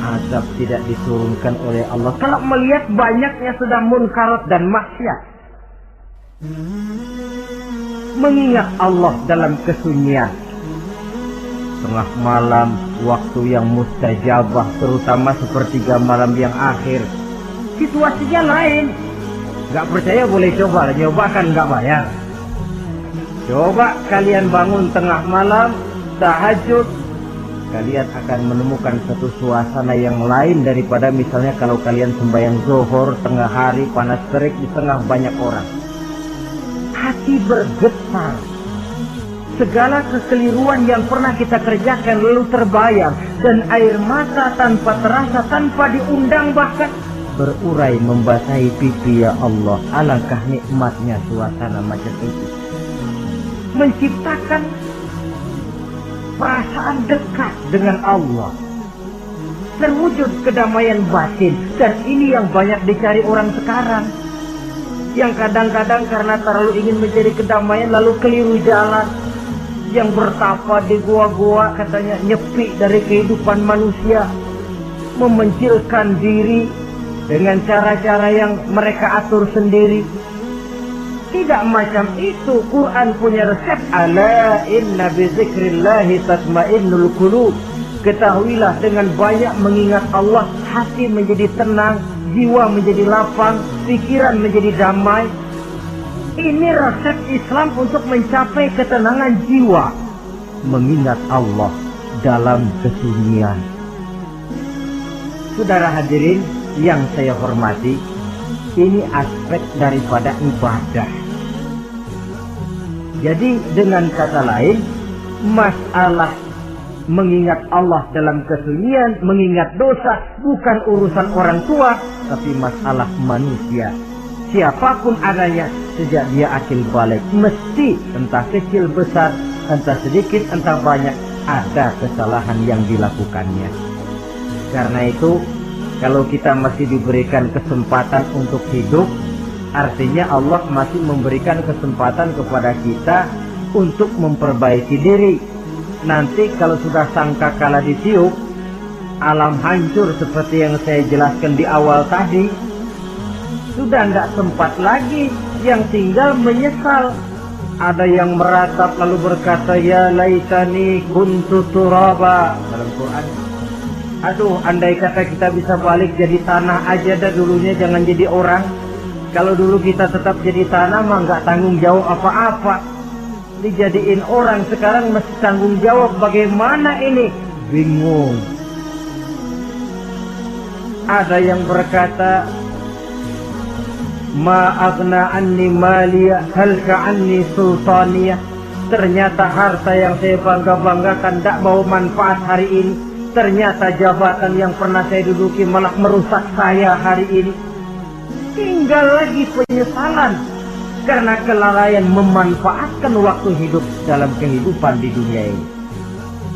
azab tidak diturunkan oleh Allah kalau melihat banyaknya sudah munkarat dan maksiat. Mengingat Allah dalam kesunyian, tengah malam, waktu yang mustajabah, terutama sepertiga malam yang akhir, situasinya lain. Gak percaya boleh coba, nyoba kan gak bayar. Coba kalian bangun tengah malam, tahajud, kalian akan menemukan satu suasana yang lain daripada misalnya kalau kalian sembahyang zuhur tengah hari panas terik di tengah banyak orang. Hati bergetar. Segala kekeliruan yang pernah kita kerjakan lalu terbayang, dan air mata tanpa terasa, tanpa diundang bahkan berurai membasahi pipi. Ya Allah, alangkah nikmatnya suasana macam itu, menciptakan perasaan dekat dengan Allah, terwujud kedamaian batin. Dan ini yang banyak dicari orang sekarang, yang kadang-kadang karena terlalu ingin mencari kedamaian lalu keliru jalan. Yang bertapa di gua-gua katanya nyepi dari kehidupan manusia, memencilkan diri dengan cara-cara yang mereka atur sendiri. Tidak macam itu. Quran punya resep. Ala inna bizikrillahi tatmainnul qulub. Ketahuilah, dengan banyak mengingat Allah, hati menjadi tenang, jiwa menjadi lapang, pikiran menjadi damai. Ini resep Islam untuk mencapai ketenangan jiwa. Mengingat Allah dalam kesunyian. Saudara hadirin yang saya hormati, ini aspek daripada ibadah. Jadi dengan kata lain, masalah mengingat Allah dalam kesunyian, mengingat dosa, bukan urusan orang tua, tapi masalah manusia. Siapapun adanya, sejak dia akil balik, mesti entah kecil besar, entah sedikit entah banyak, ada kesalahan yang dilakukannya. Karena itu, kalau kita masih diberikan kesempatan untuk hidup, artinya Allah masih memberikan kesempatan kepada kita untuk memperbaiki diri. Nanti kalau sudah sangkakala ditiup, alam hancur seperti yang saya jelaskan di awal tadi, sudah tidak sempat lagi, yang tinggal menyesal. Ada yang meratap lalu berkata, ya laitani kuntu turaba dalam Quran. Aduh, andai kata kita bisa balik jadi tanah aja dah dulunya, jangan jadi orang. Kalau dulu kita tetap jadi tanah mah nggak tanggung jawab apa-apa. Dijadiin orang sekarang mesti tanggung jawab. Bagaimana ini? Bingung. Ada yang berkata, ma aghna anni maliya halka anni sultaniyah. Ternyata harta yang saya bangga-banggakan tidak bawa manfaat hari ini. Ternyata jabatan yang pernah saya duduki malah merusak saya hari ini. Tinggal lagi penyesalan karena kelalaian memanfaatkan waktu hidup dalam kehidupan di dunia ini.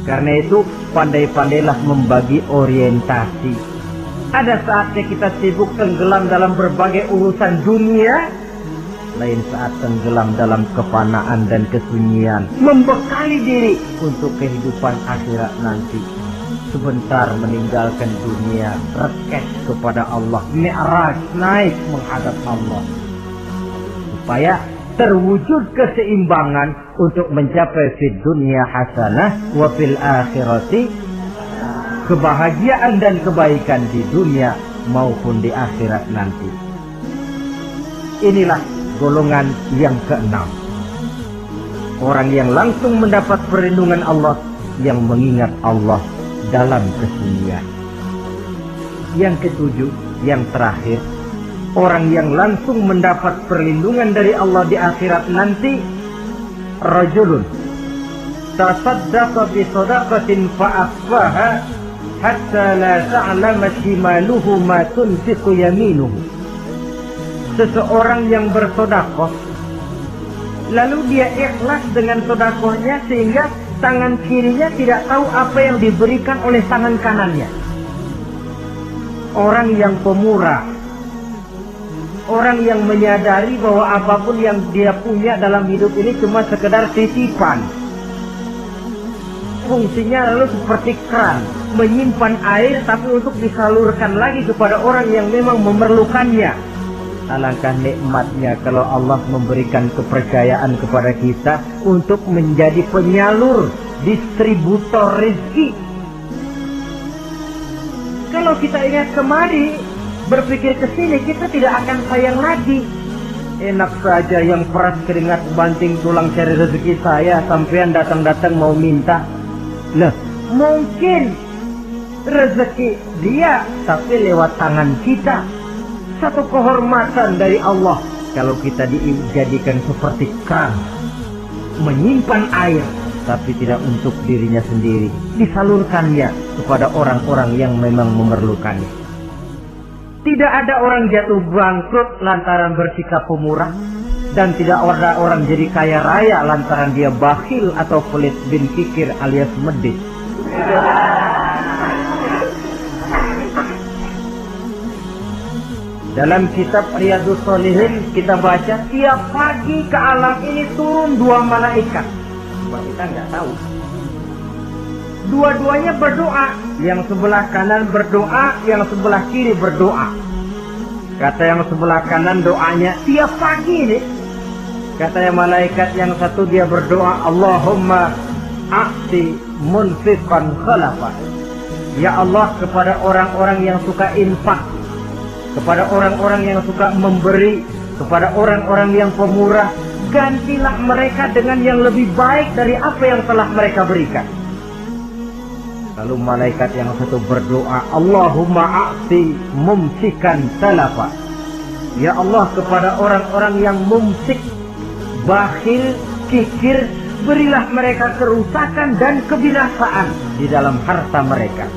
Karena itu pandai-pandailah membagi orientasi. Ada saatnya kita sibuk tenggelam dalam berbagai urusan dunia, lain saat tenggelam dalam kefanaan dan kesunyian, membekali diri untuk kehidupan akhirat nanti. Sebentar meninggalkan dunia, rekes kepada Allah, mi'raj, naik menghadap Allah, supaya terwujud keseimbangan untuk mencapai fid dunya hasanah wa fil akhirati, kebahagiaan dan kebaikan di dunia maupun di akhirat nanti. Inilah golongan yang keenam, orang yang langsung mendapat perlindungan Allah, yang mengingat Allah dalam kesunyian. Yang ketujuh, yang terakhir, orang yang langsung mendapat perlindungan dari Allah di akhirat nanti, rajulun tasaddaqa bi sadaqatin fa'akhfaha hatta la ta'lama shimaluhu ma tunfiqu yaminuhu. Seseorang yang bersedekah lalu dia ikhlas dengan sedekahnya sehingga tangan kirinya tidak tahu apa yang diberikan oleh tangan kanannya. Orang yang pemurah, orang yang menyadari bahwa apapun yang dia punya dalam hidup ini cuma sekedar titipan, fungsinya lalu seperti keran, menyimpan air tapi untuk disalurkan lagi kepada orang yang memang memerlukannya. Alangkah nikmatnya kalau Allah memberikan kepercayaan kepada kita untuk menjadi penyalur, distributor rezeki. Kalau kita ingat kemari, berpikir ke sini, kita tidak akan sayang lagi. Enak saja yang peras keringat banting tulang cari rezeki saya, sampean datang-datang mau minta. Lah, mungkin rezeki dia tapi lewat tangan kita. Satu kehormatan dari Allah kalau kita dijadikan seperti keran, menyimpan air tapi tidak untuk dirinya sendiri, disalurkannya kepada orang-orang yang memang memerlukannya. Tidak ada orang jatuh bangkrut lantaran bersikap pemurah, dan tidak ada orang jadi kaya raya lantaran dia bakhil atau pelit bin kikir alias medit. Dalam kitab Riyadhus Shalihin kita baca tiap pagi ke alam ini turun 2 malaikat. Kita nggak tahu. Dua-duanya berdoa, yang sebelah kanan berdoa, yang sebelah kiri berdoa. Kata yang sebelah kanan doanya tiap pagi ini. Kata yang malaikat yang satu dia berdoa, Allahumma a'ti munfiqan khalafa. Ya Allah, kepada orang-orang yang suka infak, kepada orang-orang yang suka memberi, kepada orang-orang yang pemurah, gantilah mereka dengan yang lebih baik dari apa yang telah mereka berikan. Lalu malaikat yang satu berdoa, Allahumma a'ti mumsikan talafa. Ya Allah, kepada orang-orang yang mumsik, bakhil, kikir, berilah mereka kerusakan dan kebinasaan di dalam harta mereka.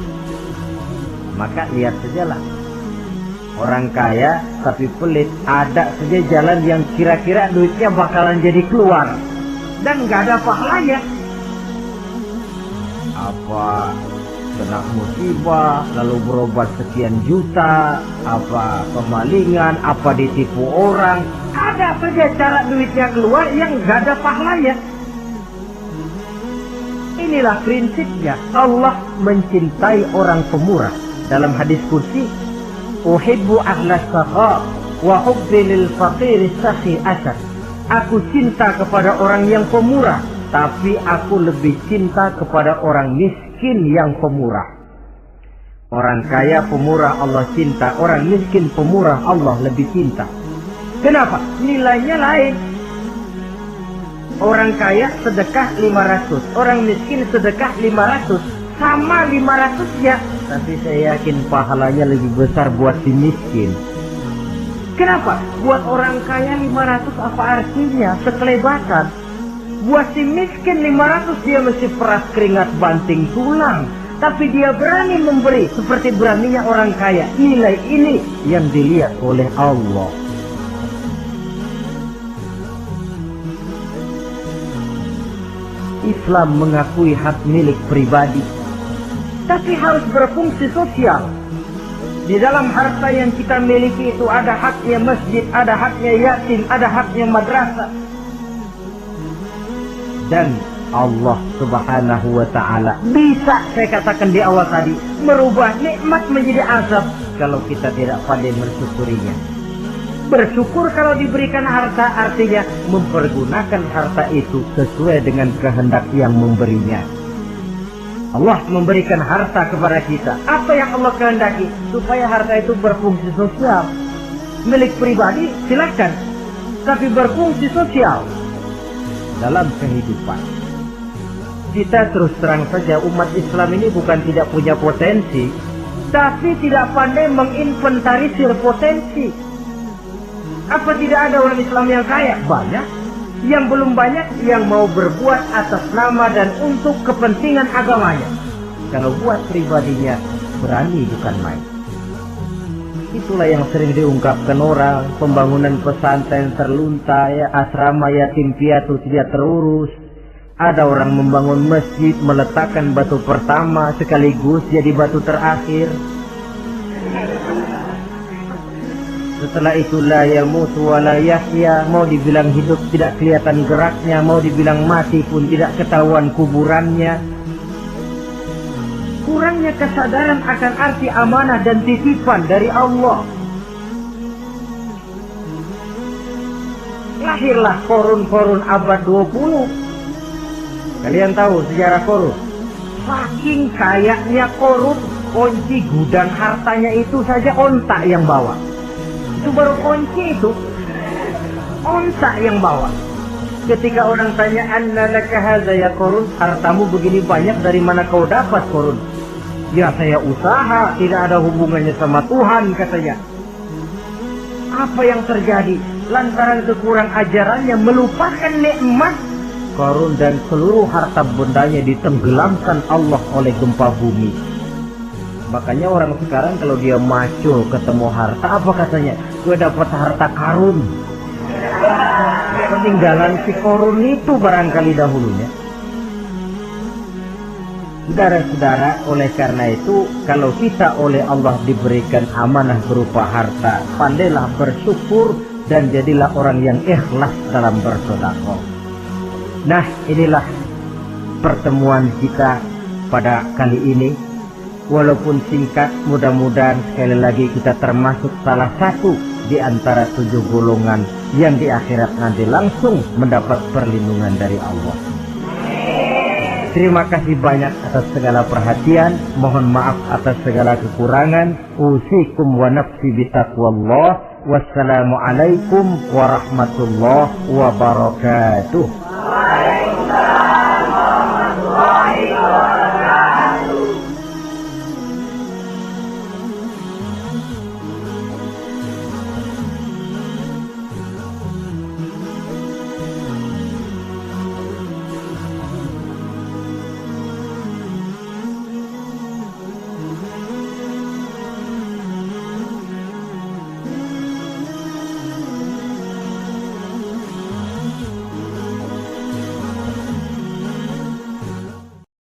Maka lihat sajalah, orang kaya tapi pelit, ada saja jalan yang kira-kira duitnya bakalan jadi keluar dan nggak ada pahalanya. Apa kena musibah lalu berobat sekian juta, apa kemalingan, apa ditipu orang, ada saja cara duitnya keluar yang nggak ada pahalanya. Inilah prinsipnya. Allah mencintai orang pemurah. Dalam hadis qudsi, uhibbu ahlas sakha wa hubbi lil faqir sakhi asad. Aku cinta kepada orang yang pemurah, tapi aku lebih cinta kepada orang miskin yang pemurah. Orang kaya pemurah Allah cinta, orang miskin pemurah Allah lebih cinta. Kenapa? Nilainya lain. Orang kaya sedekah 500, orang miskin sedekah 500, sama 500-nya, tapi saya yakin pahalanya lebih besar buat si miskin. Kenapa? Buat orang kaya 500 apa artinya? Sekelebatan. Buat si miskin 500 dia mesti peras keringat banting tulang, tapi dia berani memberi seperti beraninya orang kaya. Nilai ini yang dilihat oleh Allah. Islam mengakui hak milik pribadi, tapi harus berfungsi sosial. Di dalam harta yang kita miliki itu ada haknya masjid, ada haknya yatim, ada haknya madrasah. Dan Allah Subhanahu wa ta'ala bisa, saya katakan di awal tadi, merubah nikmat menjadi azab kalau kita tidak pandai mensyukurinya. Bersyukur kalau diberikan harta artinya mempergunakan harta itu sesuai dengan kehendak yang memberinya. Allah memberikan harta kepada kita. Apa yang Allah kehendaki? Supaya harta itu berfungsi sosial. Milik pribadi silakan, tapi berfungsi sosial dalam kehidupan. Kita terus terang saja, umat Islam ini bukan tidak punya potensi, tapi tidak pandai menginventarisir potensi. Apa tidak ada orang Islam yang kaya? Banyak. Yang belum banyak yang mau berbuat atas nama dan untuk kepentingan agamanya. Kalau buat pribadinya, berani bukan main. Itulah yang sering diungkapkan orang, pembangunan pesantren terlunta, ya, asrama yatim piatu tidak terurus. Ada orang membangun masjid, meletakkan batu pertama sekaligus jadi batu terakhir. Setelah itu la yamutu wa la yahya, mau dibilang hidup tidak kelihatan geraknya, mau dibilang mati pun tidak ketahuan kuburannya. kurangnya kesadaran akan arti amanah dan titipan dari Allah. Lahirlah Qarun abad 20. Kalian tahu sejarah Qarun? Saking kayaknya Qarun, kunci gudang hartanya itu saja onta yang bawa. Itu baru kunci itu, onta yang bawa. Ketika orang tanya, anna laka hadza ya Qarun, hartamu begini banyak, dari mana kau dapat Qarun? Ya saya usaha, tidak ada hubungannya sama Tuhan, katanya. Apa yang terjadi? Lantaran kekurang ajarannya, melupakan nikmat, Qarun dan seluruh harta bendanya ditenggelamkan Allah oleh gempa bumi. Makanya orang sekarang kalau dia maco ketemu harta, apa katanya? Gue dapat harta karun. Peninggalan si Qarun itu barangkali dahulunya. Saudara-saudara, oleh karena itu, kalau kita oleh Allah diberikan amanah berupa harta, pandailah bersyukur dan jadilah orang yang ikhlas dalam bersedekah. Nah, inilah pertemuan kita pada kali ini. Walaupun singkat, mudah-mudahan sekali lagi kita termasuk salah satu di antara 7 golongan yang di akhirat nanti langsung mendapat perlindungan dari Allah. Terima kasih banyak atas segala perhatian. Mohon maaf atas segala kekurangan. Usikum wa nafsi bitaqwallah. Wassalamualaikum warahmatullahi wabarakatuh.